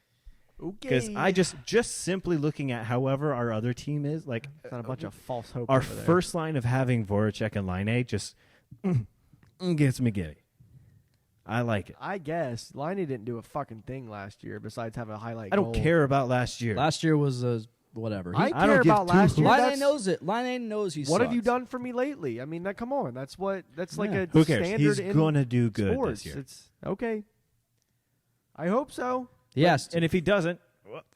Because I just simply looking at however our other team is, like It's not a bunch of false hope. our over there. first line of having Voracek and Line just gets me giddy. I like it. I guess Liney didn't do a fucking thing last year besides have a highlight. I don't goal. care about last year. Last year was whatever. I I care don't give about two last year. Line That's- knows it. Line knows he What have you sucks. done for me lately? I mean, come on. That's like Yeah. a Who cares? standard He's in going to do good sports. this year. It's okay. I hope so. Yes. And if he doesn't,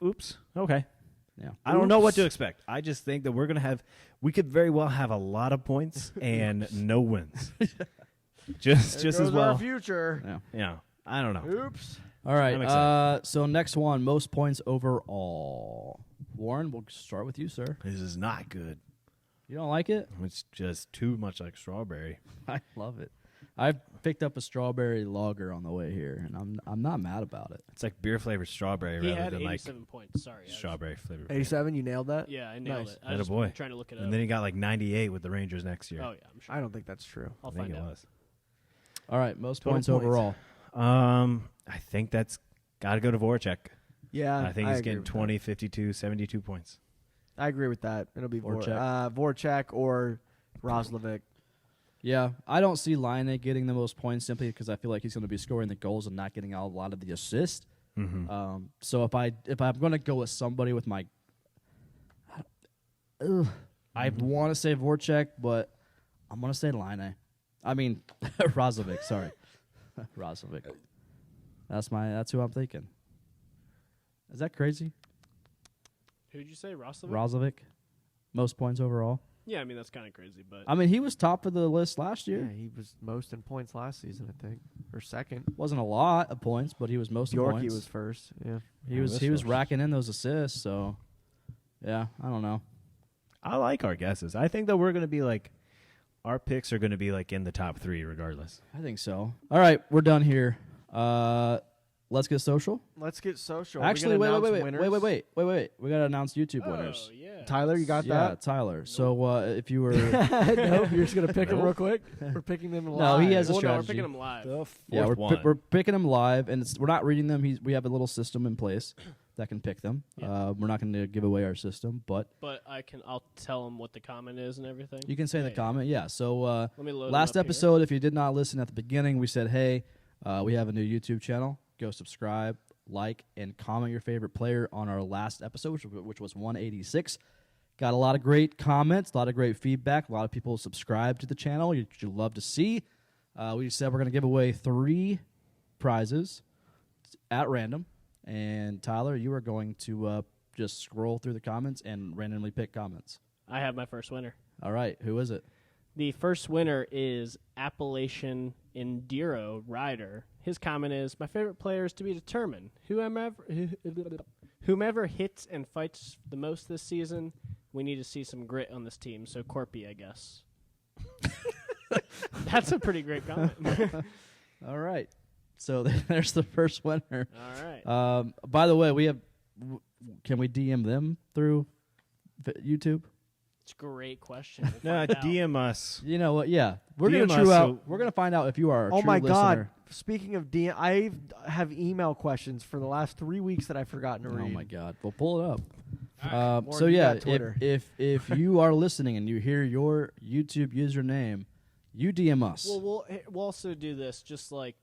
oops. Okay. Yeah. I don't know what Oops. to expect. I just think that we're going to have, we could very well have a lot of points and no wins. just There as goes well. our future. Yeah. Yeah. I don't know. Oops. All right. I'm excited. So next one, most points overall. Warren, we'll start with you, sir. This is not good. You don't like it? It's just too much like strawberry. I love it. I picked up a strawberry lager on the way here, and I'm not mad about it. It's like beer flavored strawberry He rather had than like 87 points. Sorry. I was- strawberry flavored. 87. You nailed that. Yeah, I nailed Nice. it. I was Attaboy. trying to look it up. And then he got like 98 with the Rangers next year. Oh yeah, I'm sure. I don't think that's true. I'll I think find it out. was. All right, most Total points points. overall. I think that's got to go to Voracek. Yeah, I think he's agree getting with 20, 52, 72 points. that. I agree with that. It'll be Voracek. Voracek or Roslovic. Yeah, I don't see Line getting the most points simply because I feel like he's going to be scoring the goals and not getting a lot of the assists. Mm-hmm. So if I'm going to go with somebody with my, I want to say Voracek, but I'm going to say Line. I mean Roslovic. Sorry, Roslovic. That's who I'm thinking. Is that crazy? Who'd you say, Roslovic? Roslovic, most points overall. Yeah, I mean that's kind of crazy, but I mean, he was top of the list last year. Yeah, he was most in points last season, I think, or second. Wasn't a lot of points, but he was most of points. Yorkie was first. Yeah, He was racking in those assists. So, yeah, I don't know. I like our guesses. I think that we're going to be like, our picks are going to be like in the top 3 regardless. I think so. All right, we're done here. Let's get social. let's get social. Actually, wait. We got to announce YouTube oh, winners. yeah. Tyler, you got Yeah, that? Tyler. So if you were, Nope, you're just gonna pick them real quick. We're picking them live. No, he has a Well, no, we're strategy. picking them live. yeah, one. we're picking them live, and we're not reading them. We have a little system in place that can pick them. Yeah. We're not going to give away our system, but But I'll tell them what the comment is and everything. you can say in the comment. Yeah. So Let me load last them up here. episode, if you did not listen at the beginning, we said, hey, we have a new YouTube channel. Go subscribe, like, and comment your favorite player on our last episode, which was 186. Got a lot of great comments, a lot of great feedback. A lot of people subscribe to the channel, which you love to see. We said we're going to give away 3 prizes at random. And Tyler, you are going to just scroll through the comments and randomly pick comments. I have my first winner. All right. Who is it? The first winner is Appalachian Enduro Rider. His comment is, my favorite player is to be determined. Whomever hits and fights the most this season, we need to see some grit on this team. So Corpy, I guess. That's a pretty great comment. All right. So there's the first winner. All right. By the way, can we DM them through YouTube? It's a great question. We'll No, find out. DM us. You know what? Yeah, we're DM gonna us, We're gonna find out if you are a Oh true my listener. God! Speaking of DM, I have email questions for the last 3 weeks that I've forgotten to read. Oh my God! Well, pull it up. Warren, So you yeah, got Twitter. if you are listening and you hear your YouTube username, you DM us. Well, we'll also do this. Just like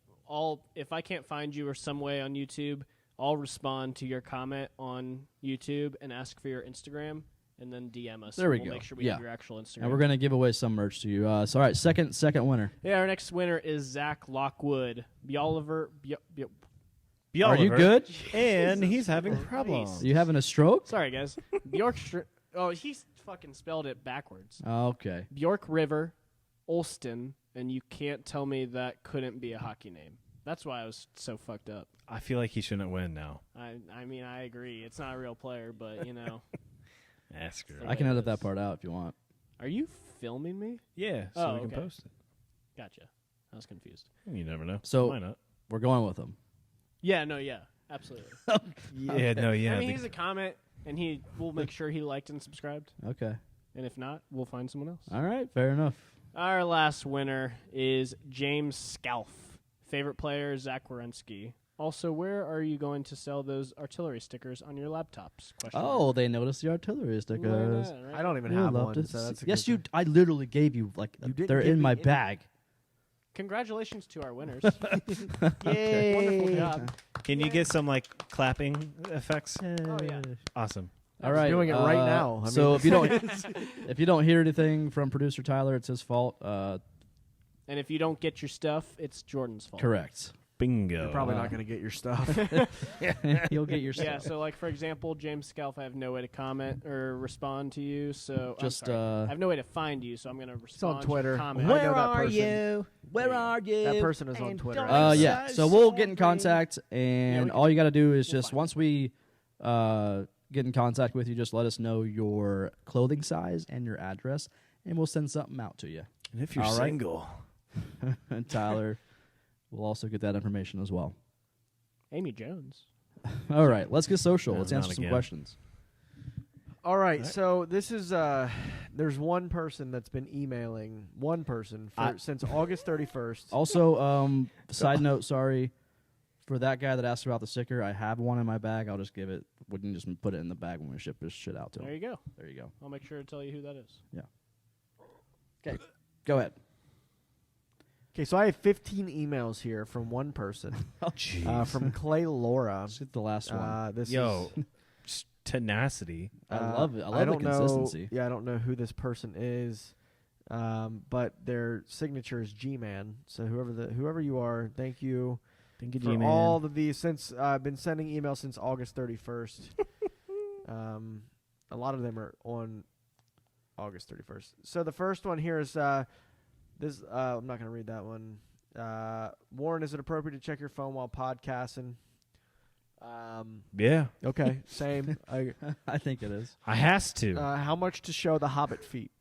if I can't find you or some way on YouTube, I'll respond to your comment on YouTube and ask for your Instagram, and then DM us. There we we'll go. Make sure we Yeah. have your actual Instagram. And we're gonna give away some merch to you. So all right, second winner. Yeah, our next winner is Zach Lockwood. Bjoliver. Are you good? And he's having Christ. problems. Are you having a stroke? Sorry, guys. Bjork. Oh, he's fucking spelled it backwards. Okay. Bjork River, Olston, and you can't tell me that couldn't be a hockey name. That's why I was so fucked up. I feel like he shouldn't win now. I mean, I agree. It's not a real player, but, you know. Ask her. I can edit that part out if you want. Are you filming me? Yeah, so Oh, we can okay. post it. Gotcha. I was confused. You never know. So- why not? We're going with them. Yeah, no, yeah. Absolutely. Yeah, no, yeah. I mean, he's a comment, and we'll make sure he liked and subscribed. Okay. And if not, we'll find someone else. All right. Fair enough. Our last winner is James Scalf. Favorite player, Zach Wierenski. Also, where are you going to sell those artillery stickers on your laptops? Question Oh, mark. they noticed the artillery stickers. Why not, right? I don't even We'd have love one. to So see- that's a yes, good you. thing. I literally gave you You didn't they're give in me my any. bag. Congratulations to our winners. Yay. Wonderful job. Can you get some like clapping effects? Oh, yeah. Awesome. All right, doing it right now. I so mean- if you don't hear anything from producer Tyler, it's his fault. And if you don't get your stuff, it's Jordan's fault. Correct. Bingo. You're probably not going to get your stuff. He'll get your Yeah, stuff. so like for example, James Scalf, I have no way to comment or respond to you, so Just, I'm sorry. I have no way to find you, so I'm gonna respond to Twitter. your comment. I know that person. Where are you? That person is on Twitter. Yeah. So we'll get in contact, and we all you got to do is we'll just find once we get in contact with you, just let us know your clothing size and your address, and we'll send something out to you. And if you're All right. single, And Tyler will also get that information as well. Amy Jones. All right, let's get social. No, Let's not answer some again. questions. All right, so this is there's one person that's been emailing since August 31st. Also, side note, sorry For that guy that asked about the sticker, I have one in my bag. I'll just give it. We can just put it in the bag when we ship this shit out to him. There you go. There you go. I'll make sure to tell you who that is. Okay, go ahead. Okay, so I have 15 emails here from one person. Jeez. From Clay Laura. Let's get the last one. This Yo, is, tenacity. I love it. I love I the don't consistency. know. Yeah, I don't know who this person is, but their signature is G-Man. So whoever you are, thank you Thank you, for G-Man. all of these. Since I've been sending emails since August 31st. A lot of them are on August 31st. So the first one here is this. I'm not going to read that one. Warren, is it appropriate to check your phone while podcasting? Yeah, Okay, same. I think it is. I has to. How much to show the Hobbit feet?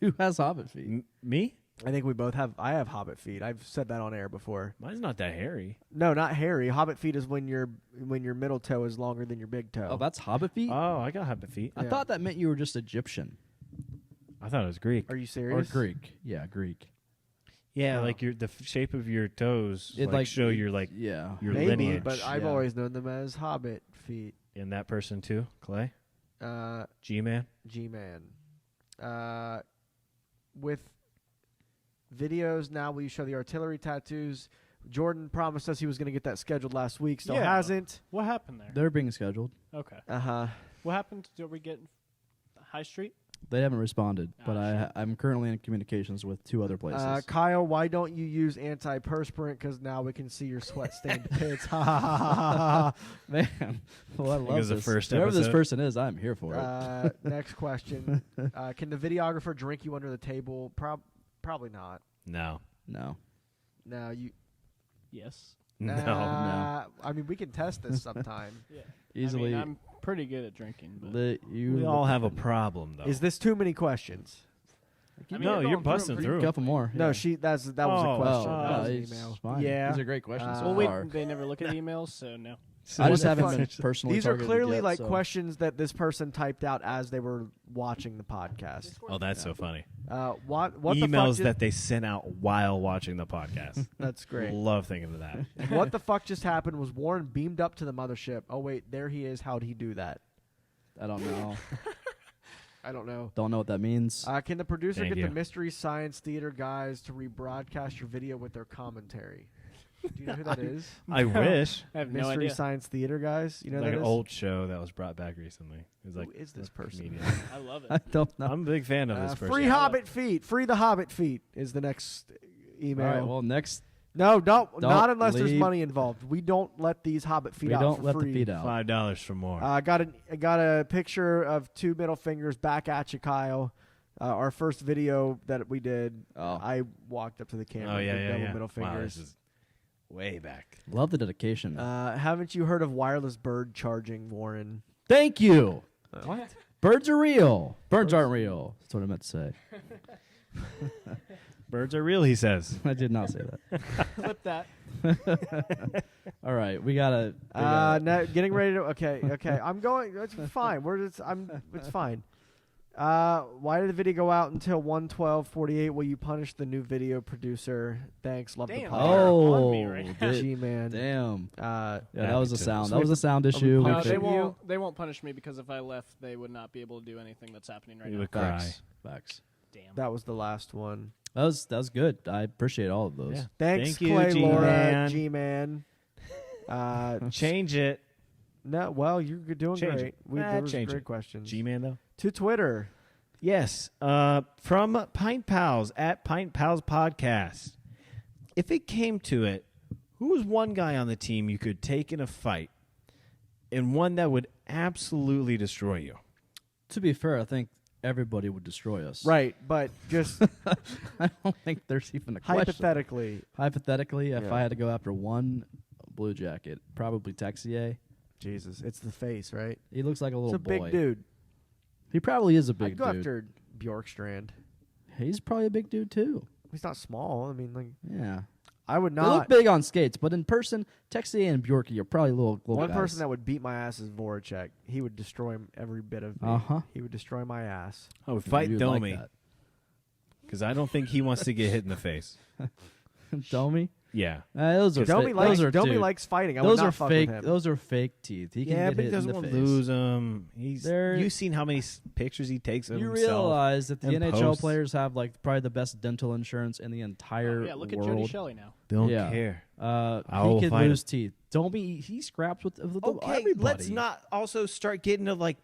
Who has hobbit feet? Me? I think we both have. I have Hobbit feet. I've said that on air before. Mine's not that hairy. No, not hairy. Hobbit feet is when your middle toe is longer than your big toe. Oh, that's hobbit feet? Oh, I got hobbit feet. I yeah. thought that meant you were just Egyptian. I thought it was Greek. Are you Or serious? Greek. Yeah, Greek. Yeah, Oh. like the shape of your toes It, like show your like Yeah. your Maybe, lineage. but I've Yeah. always known them as Hobbit feet. And that person too, Clay, G-Man. G-Man. With videos now, will you show the artillery tattoos? Jordan promised us he was going to get that scheduled last week. Still Yeah. hasn't. What happened there? They're being scheduled. Okay. Uh-huh. What happened? Did we get High Street? They haven't responded, but Ah, I'm currently in communications with 2 other places. Kyle, why don't you use antiperspirant? Because now we can see your sweat-stained pits. Ha ha ha ha Man, well, I it love was the this. first Whoever this episode. person is, I'm here for it. ha. Next question. Can the videographer drink you under the table? Probably not. No. No. No, you. Yes. No. I mean, we can test this sometime. Yeah. Easily. I mean, I'm pretty good at drinking, but We all have a problem though. Is this too many questions? I mean, No, you're you're going busting pretty- through. A couple more. No, yeah. that was a Oh, question. oh, That was an it's email. fine. Yeah. These are great questions so Well, far. they never look at emails, so no. I just What the haven't fuck? been personally These are targeted clearly yet, like so. questions that this person typed out as they were watching the podcast. Oh, that's so funny. What the Emails fuck that they sent out while watching the podcast. That's great. Love thinking of that. What the fuck just happened was Warren beamed up to the mothership. Oh wait, there he is. How'd he do that? I don't know. I don't know. Don't know what that means. Can the producer Thank get you. the Mystery Science Theater guys to rebroadcast your video with their commentary? Do you know who that is? I wish. I have no Mystery idea. Science Theater guys. You know Like that an is? old show that was brought back recently. It was like Who is this a person? comedian. I love I it. don't know. I'm a big fan of this person. Free Hobbit feet. Free the Hobbit feet is the next email. All right, well, next, No, not unless there's leave- money involved. We don't let these Hobbit feet we out don't for let free. the feet out. $5 for more. I got a picture of 2 middle fingers back at you, Kyle. Our first video that we did, Oh. I walked up to the camera. oh and yeah, did yeah, double yeah. middle Wow, fingers. this is way back. Love the dedication. Haven't you heard of wireless bird charging, Warren? Thank you. What? Birds are real. Birds aren't real. That's what I meant to say. Birds are real, he says. I did not say that. Flip that. All right, we gotta. No, getting ready to. Okay. I'm going. It's fine. It's fine. Why did the video go out until 1:12:48? Will you punish the new video producer? Thanks. Love the Damn. pod. Oh, on me right now. did- G-Man. damn. Uh, Yeah, that was a Happy to. sound. So That was we- a sound are we issue. punishing No, they you? won't. They won't punish me because if I left, they would not be able to do anything that's happening right You now. would cry. Facts. Damn. that was the last one. That was good. I appreciate all of those. Yeah. Thanks, Thank you, Clay Laura, G-Man. G-Man. Change it. No, well, you're doing Change great. it. There was Change great it. questions. G-Man, though? To Twitter. Yes. From Pint Pals at Pint Pals Podcast. If it came to it, who was one guy on the team you could take in a fight and one that would absolutely destroy you? To be fair, I think everybody would destroy us. Right, but just I don't think there's even a question. hypothetically. Hypothetically, if Yeah. I had to go after one Blue Jacket, probably Texier. Jesus, it's the face, right? He looks like a little It's a boy. big dude. He probably is a I'd big go dude. after Bjorkstrand. He's probably a big dude too. He's not small. I mean, like, Yeah. I would They look not. big on skates, but in person, Texier and Bjorky are probably little One guys. person that would beat my ass is Voracek. He would destroy every bit of me. Uh-huh. He would destroy my ass. Oh, fight You'd like Domi. that. Because I don't think he wants to get hit in the face. Domi? Yeah. Those are Domi fake. likes, Those are Domi dude, likes fighting. I would those not are fuck fake. with him. Those are fake teeth. He can Yeah, get but hit he in doesn't the want face. to lose them. They're- You seen how many pictures he takes of You himself? realize that the and NHL posts. players have like probably the best dental insurance in the entire Yeah, look at world. Jody Shelley now. Don't Yeah. care. He will could fight lose teeth. Domi, he scraps with Okay, everybody. let's not also start getting to like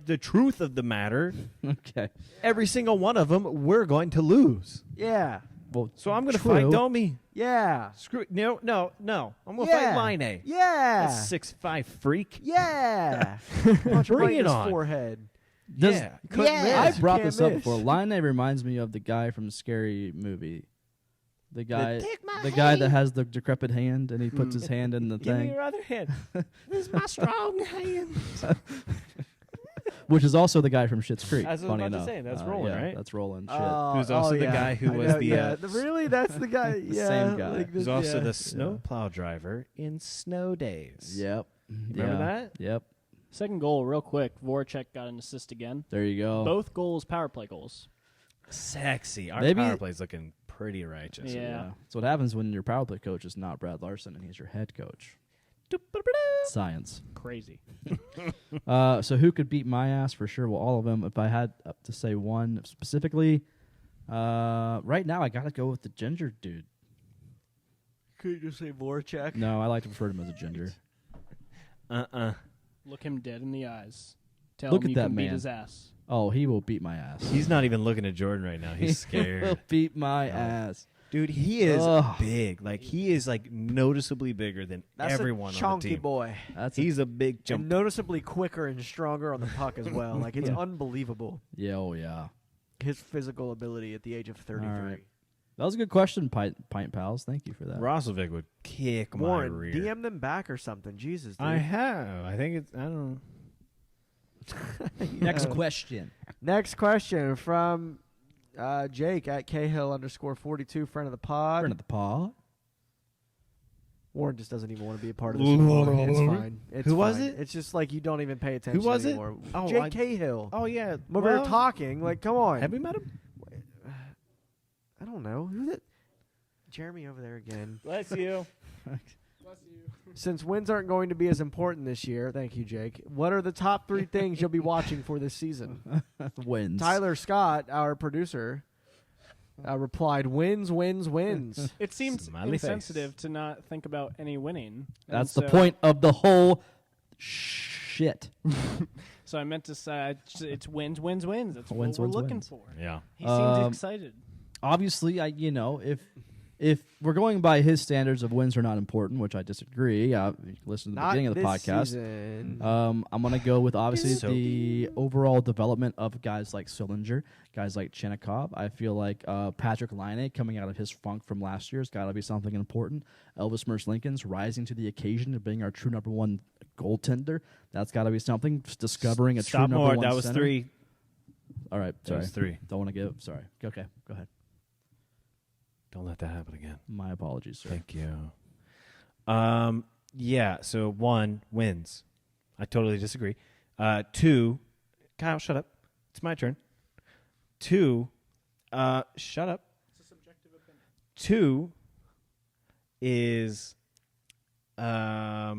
the truth of the matter. Okay. Every single one of them, we're going to lose. Yeah. Well, So I'm going to true. fight Domi. Yeah. Screw no. I'm going to Yeah. fight Line. Yeah. That 6'5" freak. Yeah. Punch him Bring right in it his on. forehead. Does- Yeah. Couldn't Yeah. miss. I You brought can't this up miss. before. Line reminds me of the guy from Scary Movie. The guy, "Take my the guy that hand." has the decrepit hand, and he puts his hand in the Give me thing, your other hand. This is my strong hand. which is also the guy from Schitt's Creek. That's what I was funny about to enough. say. That's Roland, yeah, right? That's Roland. Shit. Who's also the yeah. guy who I was know, the, yeah. Really, that's the guy. The Yeah, same guy. like Who's the- also yeah. the snowplow driver in Snow Days. Yep. Remember that? Yep. Second goal, real quick. Voracek got an assist again. There you go. Both goals, power play goals. Sexy. Our Maybe- power play's looking pretty righteous. Yeah. That's what happens when your power play coach is not Brad Larson and he's your head coach. Science. Crazy. So who could beat my ass for sure? Well, all of them. If I had to say one specifically, right now I gotta go with the ginger dude. Could you just say Voracek? No, I like to refer to him as a ginger. Look him dead in the eyes. Tell Look him at you that can beat man. his ass. Oh, he will beat my ass. He's not even looking at Jordan right now. He's He will scared. beat my ass. Dude, he is Ugh. big. Like, he is, like, noticeably bigger than That's everyone a on the chunky team. boy. That's He's a big And jump. noticeably quicker and stronger on the puck as well. Like, it's unbelievable. yeah, oh yeah. His physical ability at the age of 33. All right. That was a good question, Pint Pals. Thank you for that. Roslovic would kick my Warren, rear. DM them back or something. Jesus, dude. I have. I think it's, I don't know. Next question. Next question from Jake at Khill_42, friend of the pod. Friend of the paw. Warren just doesn't even want to be a part of this anymore. It's fine. It's Who was fine. it? It's just like you don't even pay attention was it? anymore. Oh, Jake Cahill. Oh, yeah. When we were talking, like, come on. Have we met him? I don't know. Who's it? Jeremy over there again. Bless you. Since wins aren't going to be as important this year, thank you, Jake. What are the top 3 things you'll be watching for this season? Wins. Tyler Scott, our producer, replied, wins, wins, wins. It seems Smiley face. insensitive to not think about any winning. And That's the so- point of the whole shit. So I meant to say it's wins, wins, wins. That's Wins, what we're wins, looking wins. for. Yeah. He seems excited. Obviously, if we're going by his standards of wins are not important, which I disagree. You can listen to the Not beginning of the this podcast. season. I'm going to go with obviously So- the overall development of guys like Sillinger, guys like Chinnikov. I feel like Patrick Laine coming out of his funk from last year has got to be something important. Elvis Merce-Lincoln's rising to the occasion of being our true number one goaltender. That's got to be something. Just discovering a true Stop number more. one That was center. 3. All right, That sorry. was 3. Don't want to give. Sorry. Okay, go ahead. Don't let that happen again. My apologies, sir. Thank you. Yeah, so 1, wins. I totally disagree. 2, Kyle, shut up. It's my turn. 2, shut up. It's a subjective opinion. 2 is, I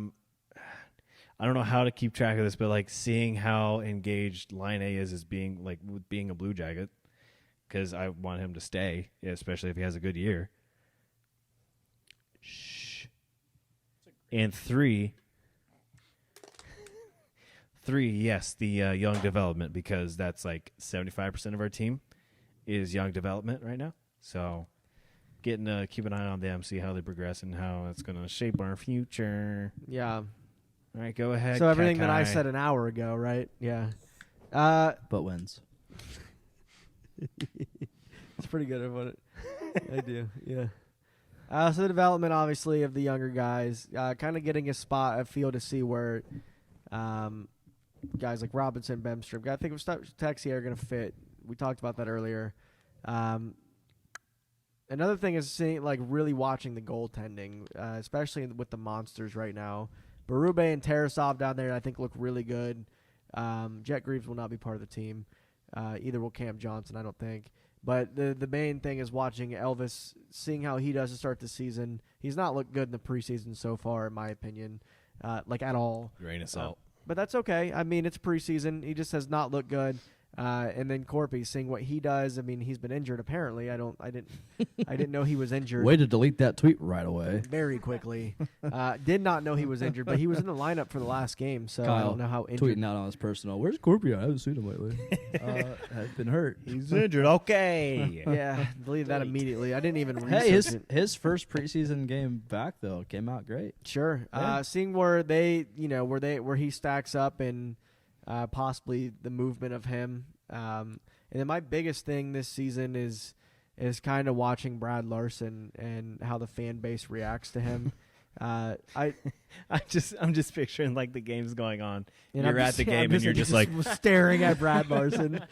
don't know how to keep track of this, but like seeing how engaged Line A is as being like with being a Blue Jacket, because I want him to stay, especially if he has a good year. Shh. And 3, yes, the young development, because that's like 75% of our team is young development right now. So getting to keep an eye on them, see how they progress and how it's going to shape our future. Yeah. All right, go ahead. So everything that I Kakai. said an hour ago, right? Yeah. But wins. It's pretty good at what it. I do, yeah. So the development, obviously, of the younger guys, kind of getting a feel to see where guys like Robinson, Bemstrom, I think Texier are going to fit. We talked about that earlier. Another thing is seeing, like, really watching the goaltending, especially with the monsters right now. Berube and Tarasov down there, I think, look really good. Jet Greaves will not be part of the team. Either will Cam Johnson, I don't think. But the main thing is watching Elvis, seeing how he does to start the season. He's not looked good in the preseason so far, in my opinion, like at all. Grain of salt. But that's okay. I mean, it's preseason. He just has not looked good. And then Corpy, seeing what he does. I mean, he's been injured apparently. I didn't know he was injured. Way to delete that tweet right away. Very quickly. Did not know he was injured, but he was in the lineup for the last game, so I Kyle don't know how injured. tweeting out on his personal. Where's Corpy? I haven't seen him lately. Has been hurt. He's injured. Okay. Yeah, delete that immediately. I didn't even Hey, research it. his first preseason game back though came out great. Sure. Yeah. Seeing where they, where he stacks up and possibly the movement of him. And then my biggest thing this season is kind of watching Brad Larson and how the fan base reacts to him. I'm just picturing like the game's going on. And You're at the game and you're just like staring at Brad Larson,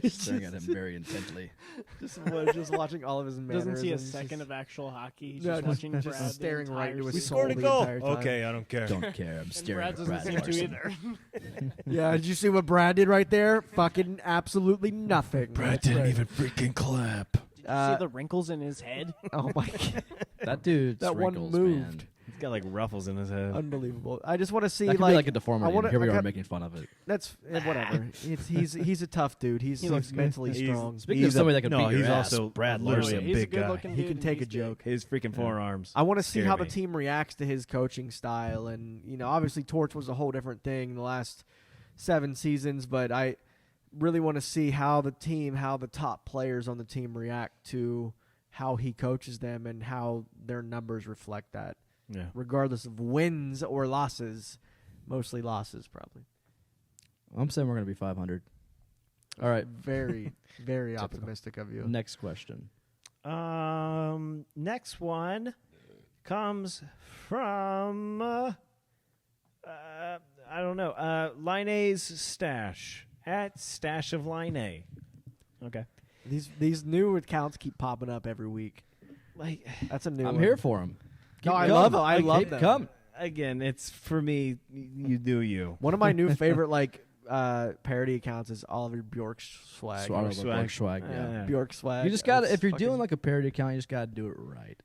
Staring at him very intently. just watching all of his mannerisms. Doesn't see a second of actual hockey. He's No, just watching Brad. just staring right into into his soul the entire time. Okay, I don't care. Don't care. I'm staring Brad at doesn't Brad seem to Larson. either. Yeah, did you see what Brad did right there? Fucking absolutely nothing. That's right. freaking clap. Did you see the wrinkles in his head? Oh my god, That dude's that one wrinkles, moved. man. He's got like ruffles in his head. Unbelievable. I just want to see That could like, be like a deformity. I wanna- Here we I are got- making fun of it. That's whatever. He's a tough dude. He's looks good. mentally He's- strong. Speaking of somebody that can beat he's your ass, also Brad literally Larson. a He's a big guy. good-looking He dude can and take a he's big. joke. His freaking forearms. I want to see scare how me. the team reacts to his coaching style, and obviously Torch was a whole different thing in the last 7 seasons, but I really want to see how the top players on the team react to how he coaches them and how their numbers reflect that, Yeah. regardless of wins or losses. Mostly losses, probably. I'm saying we're going to be 500. All right. Very, very optimistic of you. Next question. Next one comes from I don't know. Line's Stash at Stash of Line. Okay. These new accounts keep popping up every week. Like That's a new I'm one. here for him. No, I love them. I love them. Come. again, it's for me. You do you. One of my new favorite parody accounts is Oliver Bjork's swag. Swag. Yeah. Bjork swag. You just got to, It's if you're fucking- doing like a parody account, you just got to do it right.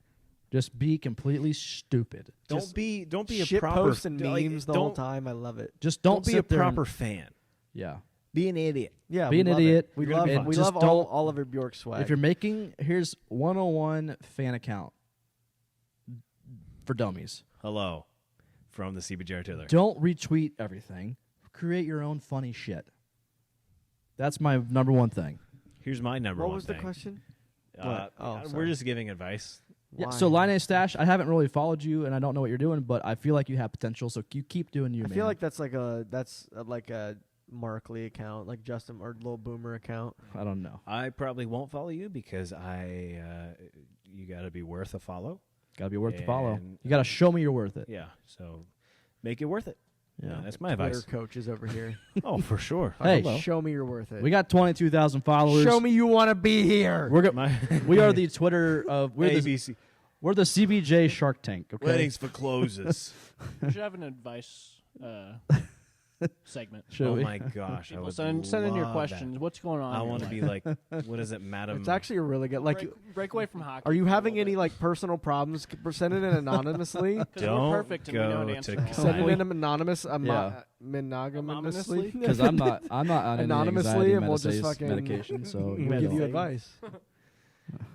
Just be completely stupid. Don't be a shit proper posts and like, memes the whole don't- time. I love it. Just Don't be a sit there proper and- fan. yeah. Be an idiot. Yeah, Be we an love idiot. It. We You're love gonna it. be- We just love don't- Oliver Bjork swag. If you're making, here's 101 fan account for dummies. Hello, from the CBJ Taylor. Don't retweet everything. Create your own funny shit. That's my number one thing. Here's my number what one was thing. the question? What? Oh, we're sorry. just giving advice. Yeah, Why? so Line Stash, I haven't really followed you, and I don't know what you're doing, but I feel like you have potential. So you keep doing you. I man. feel like that's like a Markley account, like Justin or Lil Boomer account. I don't know. I probably won't follow you because you got to be worth a follow. Got to be worth the follow. And- You got to show me you're worth it. Yeah, so make it worth it. Yeah. That's my Twitter advice. coaches over here. Oh, for sure. Hey, Hello. Show me you're worth it. We got 22,000 followers. Show me you want to be here. We are the Twitter of we're the CBJ Shark Tank. Okay. Weddings for closes. We should have an advice segment. Should Oh we? my gosh! I People would send in your love questions. What's going on? That. I in your want to be life? like, what is it, Madam? It's actually a really good. break away from hockey. Are you for a having little any bit. like personal problems? Send it in anonymously. 'Cause Don't we're perfect and we know how to go answer to that. Send it Kylie. in anonymous, Yeah. monogamously. Because I'm not on any Anonymously, anxiety and we'll just medication, fucking- medication. So We'll you give you don't. advice.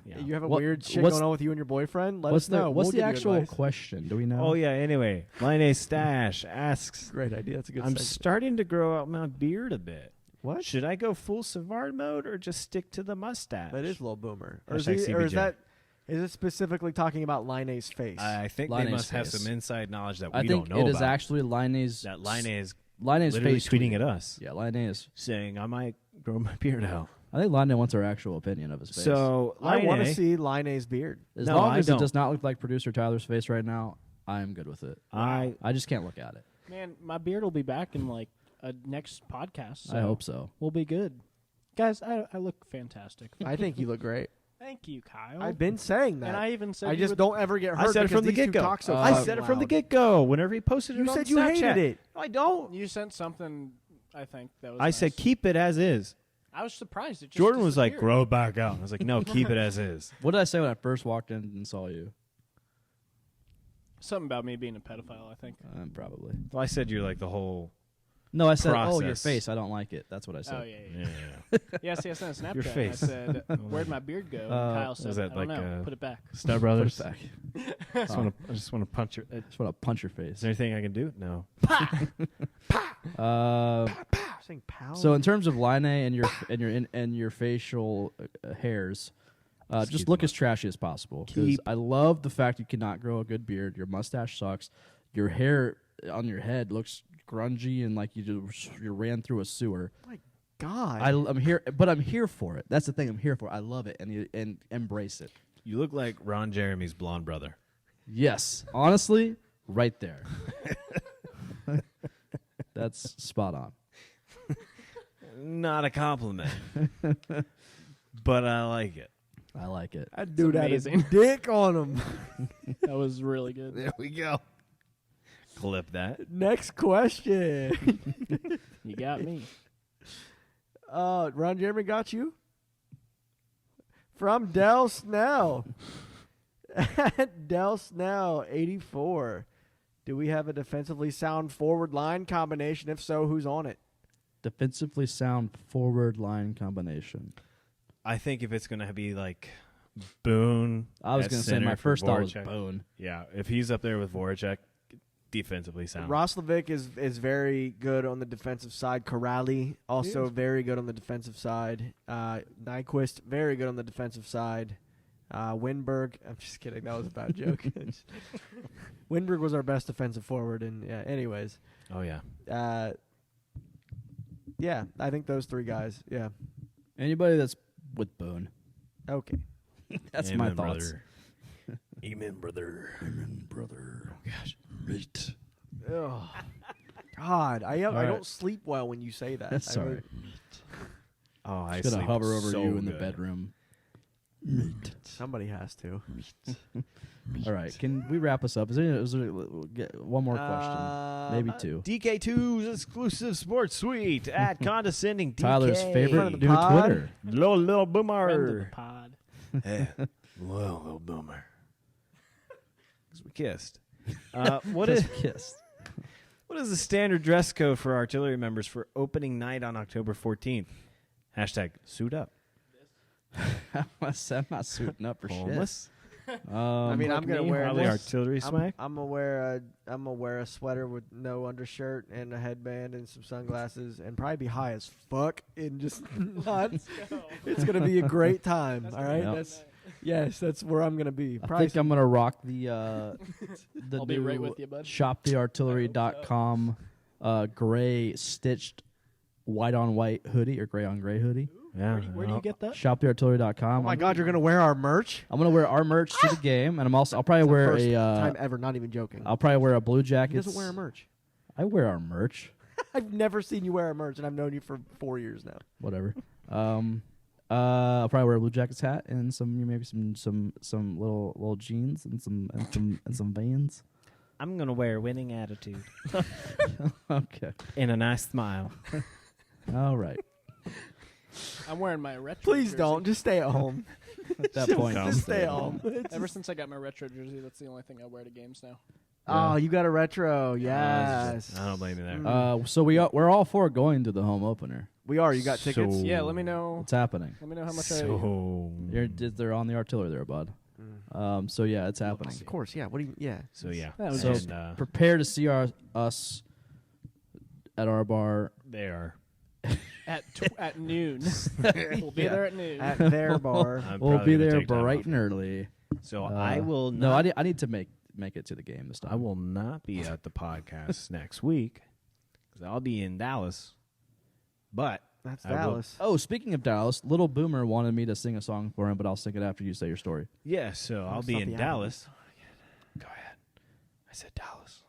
Yeah. You have a What- weird shit what's- going on with you and your boyfriend. Let What's us know. What's We'll the give you actual advice. question? Do we know? Oh yeah. Anyway, Line Stash asks, Great idea. That's a good. I'm segment. starting to grow out my beard a bit. What? Should I go full Savard mode or just stick to the mustache? That is Lil Boomer. Or is, Hashtag he, or is CBJ. that? Is it specifically talking about Line's face? I think Line's they must have face. some inside knowledge that we I think don't know it is about. actually Line's. That Line is Line's literally face tweeting at us, Yeah, Line's. saying I might grow my beard out. I think Line wants our actual opinion of his face. So I want to Line, see Line's beard. as No, long I as don't. it does not look like producer Tyler's face right now, I am good with it. I just can't look at it. Man, my beard will be back in like a next podcast. I hope so. We'll be good. Guys, I look fantastic. I think you look great. Thank you, Kyle. I've been saying that. and I even said I you just would- don't ever get hurt. I said it because from the these two get-go. talk so I fucking said it from the loud. get-go. Whenever he posted it You on said you Snapchat. hated it. No, I don't. You sent something. I think that was. I said nice. keep it as is. I was surprised. It just Jordan was like, disappeared. grow it back out. I was like, no, keep it as is. What did I say when I first walked in and saw you? Something about me being a pedophile, I think. Probably. Well, I said you're like the whole. No, I said, "Oh, your Process. face. I don't like it." That's what I said. Oh, yeah. Yeah. Yeah, see, I sent a Snapchat. Your face. I said, where'd my beard go? And Kyle said, was that I don't like, know. Put it back. Step Put Brothers. it back. I just want to punch your. I just want to punch your face. Is there anything I can do? No. Saying pow. So in terms of line and your facial hairs, just look as trashy as possible. Because I love the fact you cannot grow a good beard. Your mustache sucks. Your hair on your head looks grungy and like you ran through a sewer. My God. I'm here, but I'm here for it. That's the thing. I'm here for it. I love it and embrace it. You look like Ron Jeremy's blonde brother. Yes, honestly, right there. That's spot on. Not a compliment, but I like it. I like it. That dude had his amazing. dick on him. That was really good. There we go. Clip that. Next question. You got me. Ron Jeremy got you? From Del Snell. Del Snell, 84. Do we have a defensively sound forward line combination? If so, who's on it? Defensively sound forward line combination. I think if it's going to be like Boone. I was at going to say center my for first thought was Voracek. Boone. Yeah, if he's up there with Voracek, defensively sound. Roslovic is very good on the defensive side. Corrali, also very good on the defensive side. Nyquist, very good on the defensive side. Winberg, I'm just kidding. That was a bad joke. Winberg was our best defensive forward. And yeah, anyways. Oh, yeah. Yeah, I think those three guys. Yeah. Anybody that's with Boone. Okay. That's Amen, my thoughts. brother. Amen, brother. Amen, brother. Oh, gosh. Mate. Ugh. God, I right. don't sleep well when you say that. That's I all really- right. Oh, I Just gonna sleep hover over so you in the good. bedroom. Mate. Somebody has to. All right, can we wrap us up? Is there get one more question? Maybe two. DK2's exclusive sports suite at Condescending DK. Tyler's Friend favorite of the new pod. Twitter. Little Friend of the boomer. pod. Hey, little boomer. Because we kissed. What Just is kissed. what is the standard dress code for artillery members for opening night on October 14th? Hashtag suit up. I'm not suiting up for Homeless. shit. I mean, I'm gonna me, wear Probably this. artillery smack. I'm gonna wear a sweater with no undershirt and a headband and some sunglasses and probably be high as fuck and just not. It's gonna be a great time. All right. Yep. That's where I'm gonna be. I Probably think I'm gonna rock the I'll be right new with you, bud. shoptheartillery.com gray stitched white on white hoodie or gray on gray hoodie. Yeah. Where do you get that? Shoptheartillery.com. Oh my God, you're gonna wear our merch? I'm gonna wear our merch to the game, and I'll probably wear First a time ever. Not even joking. I'll probably wear a Blue He Jackets. doesn't wear our merch. I wear our merch. I've never seen you wear our merch, and I've known you for 4 years now. Whatever. I'll probably wear a Blue Jackets hat and maybe some little jeans and some Vans. I'm gonna wear a winning attitude Okay. and a nice smile. All right. I'm wearing my retro Please jersey. don't. Just stay at home. At that point, Just stay at home. Ever since I got my retro jersey, that's the only thing I wear to games now. Oh, you got a retro. Yes. I don't blame you there. So we're all for going to the home opener. We are. You got tickets? So- Yeah, let me know. It's happening. Let me know how much So They're on the artillery there, bud. So yeah, it's happening. Of course. Yeah. What do you? Yeah. So yeah. That was So just- prepare to see us at our bar. They are. at noon. We'll be there at noon. At their bar. I'm We'll probably be gonna there take time bright off. and early. So I will No, not. I need to make it to the game this time. I will not be at the podcast next week because I'll be in Dallas. But That's I will- Dallas. Oh, speaking of Dallas, Little Boomer wanted me to sing a song for him, but I'll sing it after you say your story. yeah, so I'll be stop in the Dallas. Go ahead. I said Dallas.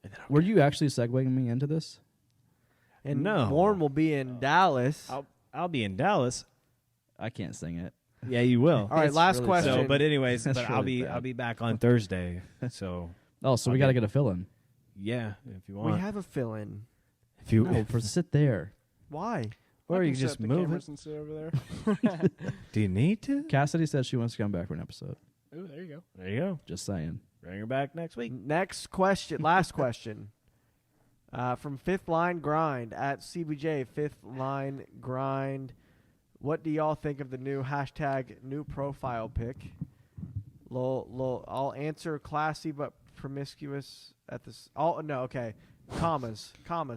And then Were you actually segueing me into this? And No. Warren will be in Dallas. I'll be in Dallas. I can't sing it. Yeah, you will. All right. It's Last really question. So, but anyways, That's but I'll really be bad. I'll be back on Thursday. So Oh, so we Okay. got to get a fill in. yeah, if you we want. have a fill-in. if you No, sit there. Why? Or I you can can set just the move cameras it. and sit over there. Do you need to? Cassidy says she wants to come back for an episode. Ooh, there you go. There you go. Just saying. Bring her back next week. Next question, last question. From Fifth Line Grind at CBJ, Fifth Line Grind. What do y'all think of the new hashtag new profile pic? I'll answer classy but promiscuous at this. Oh, no, okay. Commas,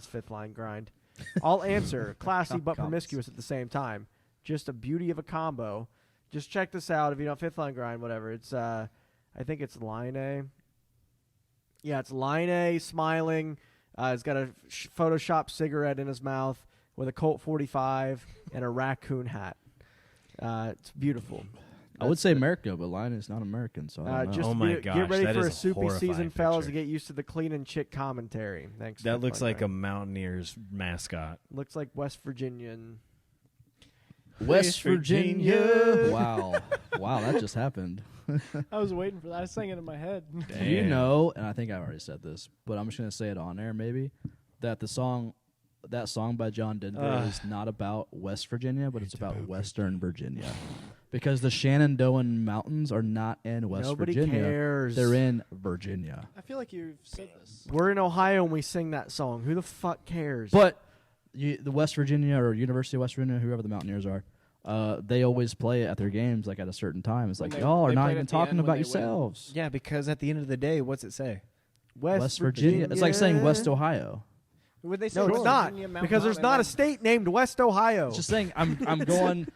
Fifth Line Grind. I'll answer classy but Commas. promiscuous at the same time. Just a beauty of a combo. Just check this out if you know Fifth Line Grind, whatever. It's I think it's Line A. Yeah, it's Line A smiling. He's got a Photoshop cigarette in his mouth with a Colt 45 and a raccoon hat. It's beautiful. I would say America, but Line is not American, so I don't know. Just Oh my get gosh, ready that for a is a soupy season, horrifying fellas, picture. to get used to the clean and chick commentary. Thanks. That Fifth looks Line like a Grind. Mountaineers mascot. Looks like West Virginian. West Virginia. Wow. Wow, that just happened. I was waiting for that. I sang it in my head. You know, and I think I already said this, but I'm just going to say it on air maybe, that that song by John Denver is not about West Virginia, but it's about Western Virginia. Because the Shenandoah Mountains are not in West Nobody Virginia. cares. They're in Virginia. I feel like you've said this. We're in Ohio and we sing that song. Who the fuck cares? But the West Virginia or University of West Virginia, whoever the Mountaineers are, they always play it at their games like at a certain time. It's like, When y'all are they not play it even at the talking end when about they win. yourselves. Yeah, because at the end of the day, what's it say? West Virginia. It's like saying West Ohio. Would they say No, it's West not. Virginia, Mount Because there's Mount, not a and state named West Ohio. It's just saying I'm going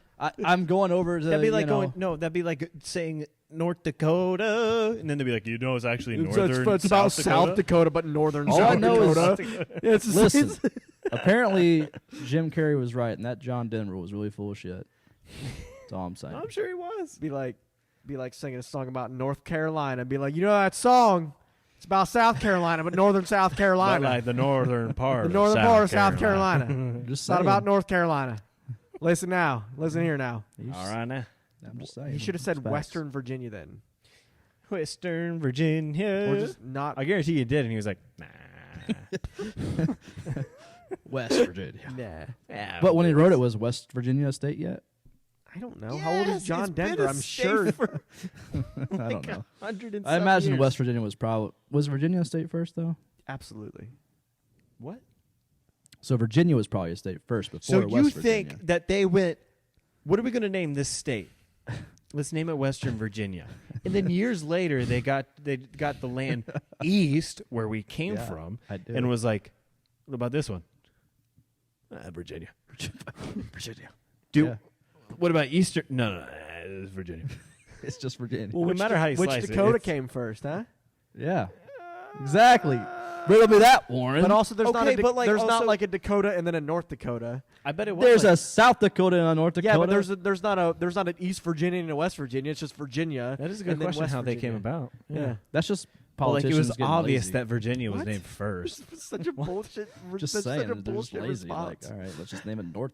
I'm going over to That'd be like you know, going. No, that'd be like saying North Dakota, and then they'd be like, you know, it's actually It's northern. about South South Dakota, but northern All South I know is- Dakota. It's Listen, apparently Jim Carrey was right, and that John Denver was really full of shit. That's all I'm saying. I'm sure he was. be like singing a song about North Carolina. Be like, you know that song? It's about South Carolina, but northern South But Carolina. like the northern part. The northern of part of South Carolina. Just It's saying. not about North Carolina. Listen now. Listen here now. All right, now. I'm just saying. He should have said It's facts. Western Virginia then. Western Virginia. Or just not. I guarantee you did, and he was like, nah. West Virginia. Nah. Yeah, But when he wrote it, was West Virginia a state yet? I don't know. How old is Yes, John it's been Denver? a I'm state sure. for I don't know. 100 and I imagine years. West Virginia was Virginia a state first though? Absolutely. What? So Virginia was probably a state first before So West you Virginia. think that they went, what are we going to name this state? Let's name it Western Virginia. And then years later, they got the land east where we came Yeah, from, I do. and was like, what about this one? Virginia. Virginia. Do what about Eastern? No, it's Virginia. It's just Virginia. Well, no matter how you Which slice Dakota it, came first, huh? yeah. Exactly. Riddle me that, Warren. But also, there's not Okay, but like there's not also- like a Dakota and then a North Dakota. I bet it was. there's like, a South Dakota and a North Dakota. Yeah, but there's not an East Virginia and a West Virginia. It's just Virginia. that is a good and then question West how they came Virginia. about. Yeah. That's just But like it politicians was getting obvious lazy. that Virginia was What? named first. It's such a bullshit. Just that's saying, such a they're just bullshit lazy. Like, response. all right, let's just name it North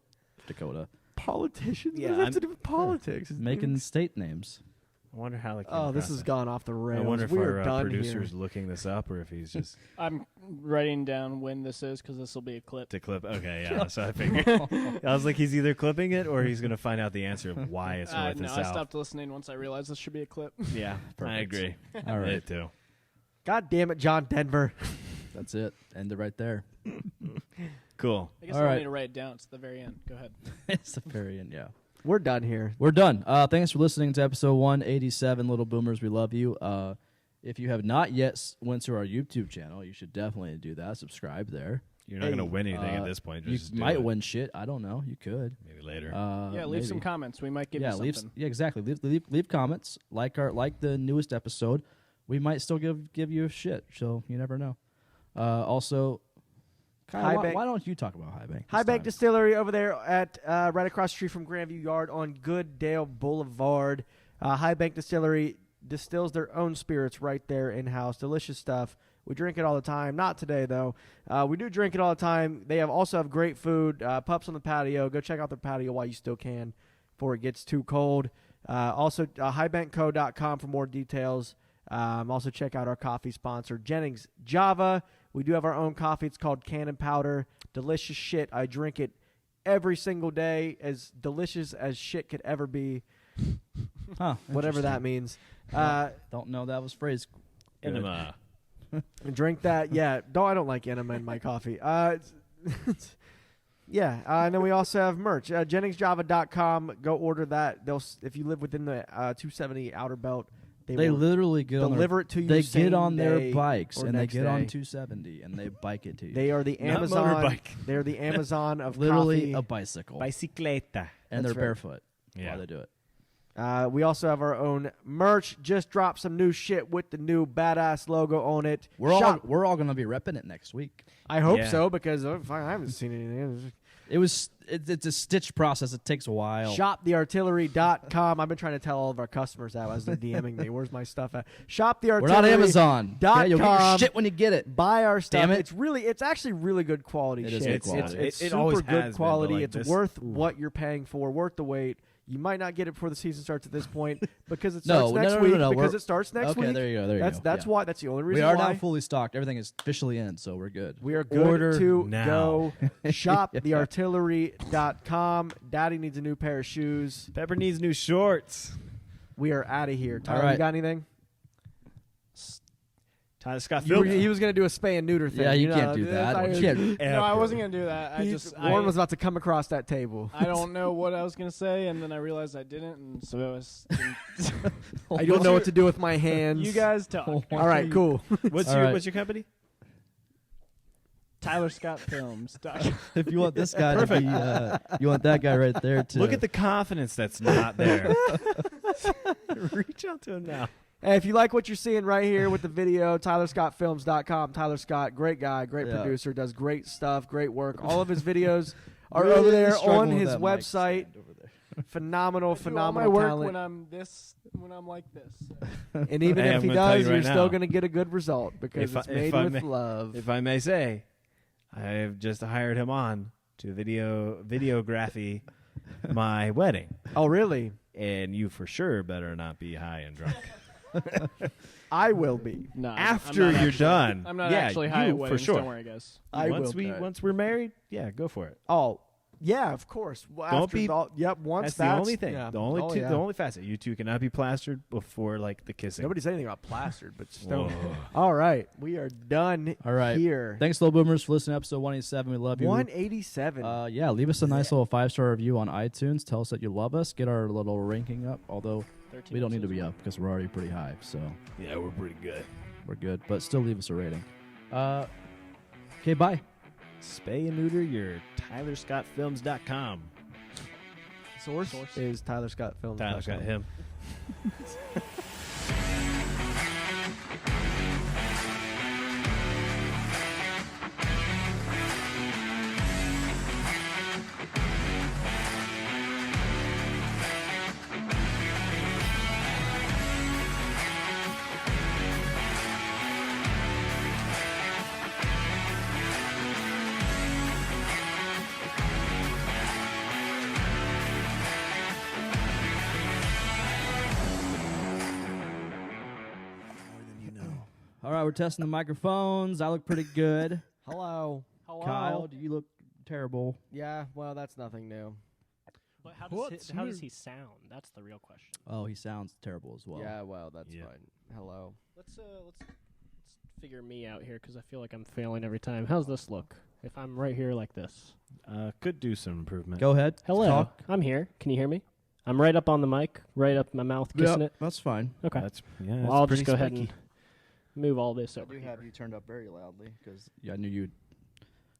Dakota. Politicians. Yeah, what does that I'm- have to do with politics? It's Making state names. I wonder how they came Oh, this across has that. gone off the I rails. wonder if We're our done producer's here. looking this up or if he's just I'm writing down when this is because this will be a clip. to clip. Okay, yeah, so I figured. I was like, he's either clipping it or he's going to find out the answer of why it's north No, and I south. stopped listening once I realized this should be a clip. Yeah, I Perfect. agree. All right, Me too. God damn it, John Denver. that's it. End it right there. Cool. I guess All I don't right. need to write it down. It's the very end. Go ahead. It's the very end. Yeah. We're done here. We're done. Thanks for listening to episode 187, Little Boomers. We love you. If you have not yet went to our YouTube channel, you should definitely do that. Subscribe there. You're not going to win anything at Uh, this point. You Just do might it. win shit. I don't know. You could. Maybe later. Yeah, leave some maybe. comments. We might give you leave something. yeah, exactly. Leave comments. Like the newest episode. We might still give you a shit. So you never know. Also, Kyle, High why, Bank- why don't you talk about High Bank? High this Bank time? Distillery over there at right across the street from Grandview Yard on Gooddale Boulevard. High Bank Distillery distills their own spirits right there in-house. Delicious stuff. We drink it all the time. Not today, though. We do drink it all the time. They also have great food. Pups on the patio. Go check out their patio while you still can before it gets too cold. Also, highbankco.com for more details. Also, check out our coffee sponsor, Jennings Java. We do have our own coffee. It's called Cannon Powder. Delicious shit. I drink it every single day, as delicious as shit could ever be. Huh, Whatever that means. Don't know that was phrased. Good. Enema. Drink that. Yeah. I don't like enema in my coffee. Yeah. And then we also have merch. JenningsJava.com. Go order that. If you live within the 270 outer belt, They will literally get deliver it to you. They same get on their day bikes or and they next get on day. 270 and they bike it to you. They are the Not Amazon. motorbike. They're the Amazon of literally coffee. a bicycle, Bicicleta. and they're That's right. barefoot Yeah. while they do it. We also have our own merch. Just dropped some new shit with the new badass logo on it. We're all Shop. going to be repping it next week. I hope Yeah. so because I haven't seen anything. It's a stitch process. It takes a while. ShopTheArtillery.com. I've been trying to tell all of our customers that as they're DMing me. Where's my stuff at? ShopTheArtillery. We're not Amazon. .com. You'll get your shit when you get it. Buy our stuff. Damn it. It's actually really good quality It shit. is good It's quality. It's It super always good has been, but quality. like It's this- worth what you're paying for, worth the wait. You might not get it before the season starts at this point because it No, starts no, next no, no, week. no, Because we're- it starts next okay, week. there you go. There you That's go. that's Yeah. why. That's the only We reason are why. now fully stocked. Everything is officially in, so we're good. We are good Order to now. go. ShopTheArtillery.com. Daddy needs a new pair of shoes. Pepper needs new shorts. We are out of here. Tyler, All right. you got anything? Tyler Scott He was Phillips. going to do a spay and neuter thing. Yeah, you know, can't do that's that. how You can't- No, I wasn't gonna do that. Warren was about to come across that table. I don't know what I was gonna say, and then I realized I didn't, and so it was. I don't know what to do with my hands. You guys talk. All right, cool. What's All your right. What's your company? Tyler Scott Films. If you want this guy to be, you want that guy right there to Look at the confidence that's not there. Reach out to him now. Hey, if you like what you're seeing right here with the video, TylerScottFilms.com. Tyler Scott, great guy, great Yeah. producer, does great stuff, great work. All of his videos are Really over there struggling on with his that mic website. stand over there. Phenomenal, I do all my phenomenal work talent. when I'm like this. And even Hey, if I'm he gonna tell does, you right you're still now. going to get a good result because If I- it's if made I with may- love. If I may say, I have just hired him on to videography my wedding, Oh, really? and you for sure better not be high and drunk I will be. No, after I'm not you're actually- done. I'm not yeah, actually high you, at for weddings. sure. Don't worry, guys. I once will. once we're married, yeah, go for it. Oh, yeah, of course. Well, Don't after be- Yep, once That's the only thing. yeah. The only Oh, two, yeah. the only facet. You two cannot be plastered before like the kissing. Nobody said anything about plastered, but just don't. Whoa. All right, we are done All right. here. Thanks, Little Boomers, for listening to episode 187. We love you. 187. Yeah, leave us a nice little 5-star review on iTunes. Tell us that you love us. Get our little ranking up, although 13 we don't need to episodes. be up because we're already pretty high, so Yeah, we're pretty good. we're good. But still leave us a rating. Okay, bye. Spay and neuter your TylerScottFilms.com. Source is Tyler Scott Films. Tyler's got him. All right, we're testing the microphones. I look pretty good. Hello. Hello. Kyle, do you look terrible? Yeah, well, that's nothing new. But how does he sound? That's the real question. Oh, he sounds terrible as well. Yeah, well, that's Yeah. fine. Hello. Let's figure me out here because I feel like I'm failing every time. How's this look? If I'm right here like this. Could do some improvement. Go ahead. Hello. Talk. I'm here. Can you hear me? I'm right up on the mic, right up my mouth, kissing it. That's fine. Okay. That's Well, I'll pretty just go ahead spiky. and move all this I over do here. have you turned up very loudly because I knew you'd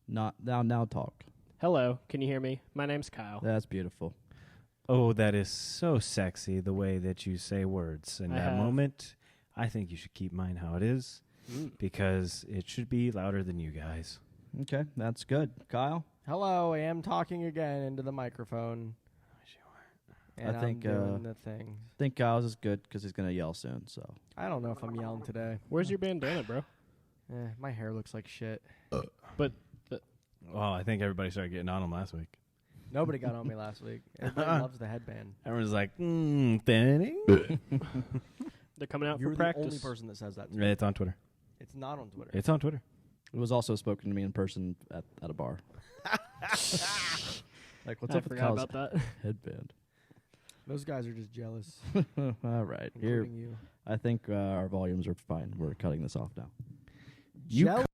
not now talk. Hello. Can you hear me? My name's Kyle. That's beautiful. Oh, that is so sexy, the way that you say words. In I that have. moment, I think you should keep mine how it is, because it should be louder than you guys. Okay, that's good. Kyle? Hello, I am talking again into the microphone. And I think, I'm doing the thing. I think Kyle's is good because he's going to yell soon. So I don't know if I'm yelling today. Where's your bandana, bro? My hair looks like shit. But Well, I think everybody started getting on them last week. Nobody got on me last week. Everybody loves the headband. Everyone's like, Danny. they're coming out You're for the practice. only person that says that to me. It's on Twitter. It's not on Twitter. It's on Twitter. it was also spoken to me in person at a bar. Like, what's I up with forgot Kyle's about that. headband? Those guys are just jealous, All right, here. including you. I think our volumes are fine. We're cutting this off now. You Jealous?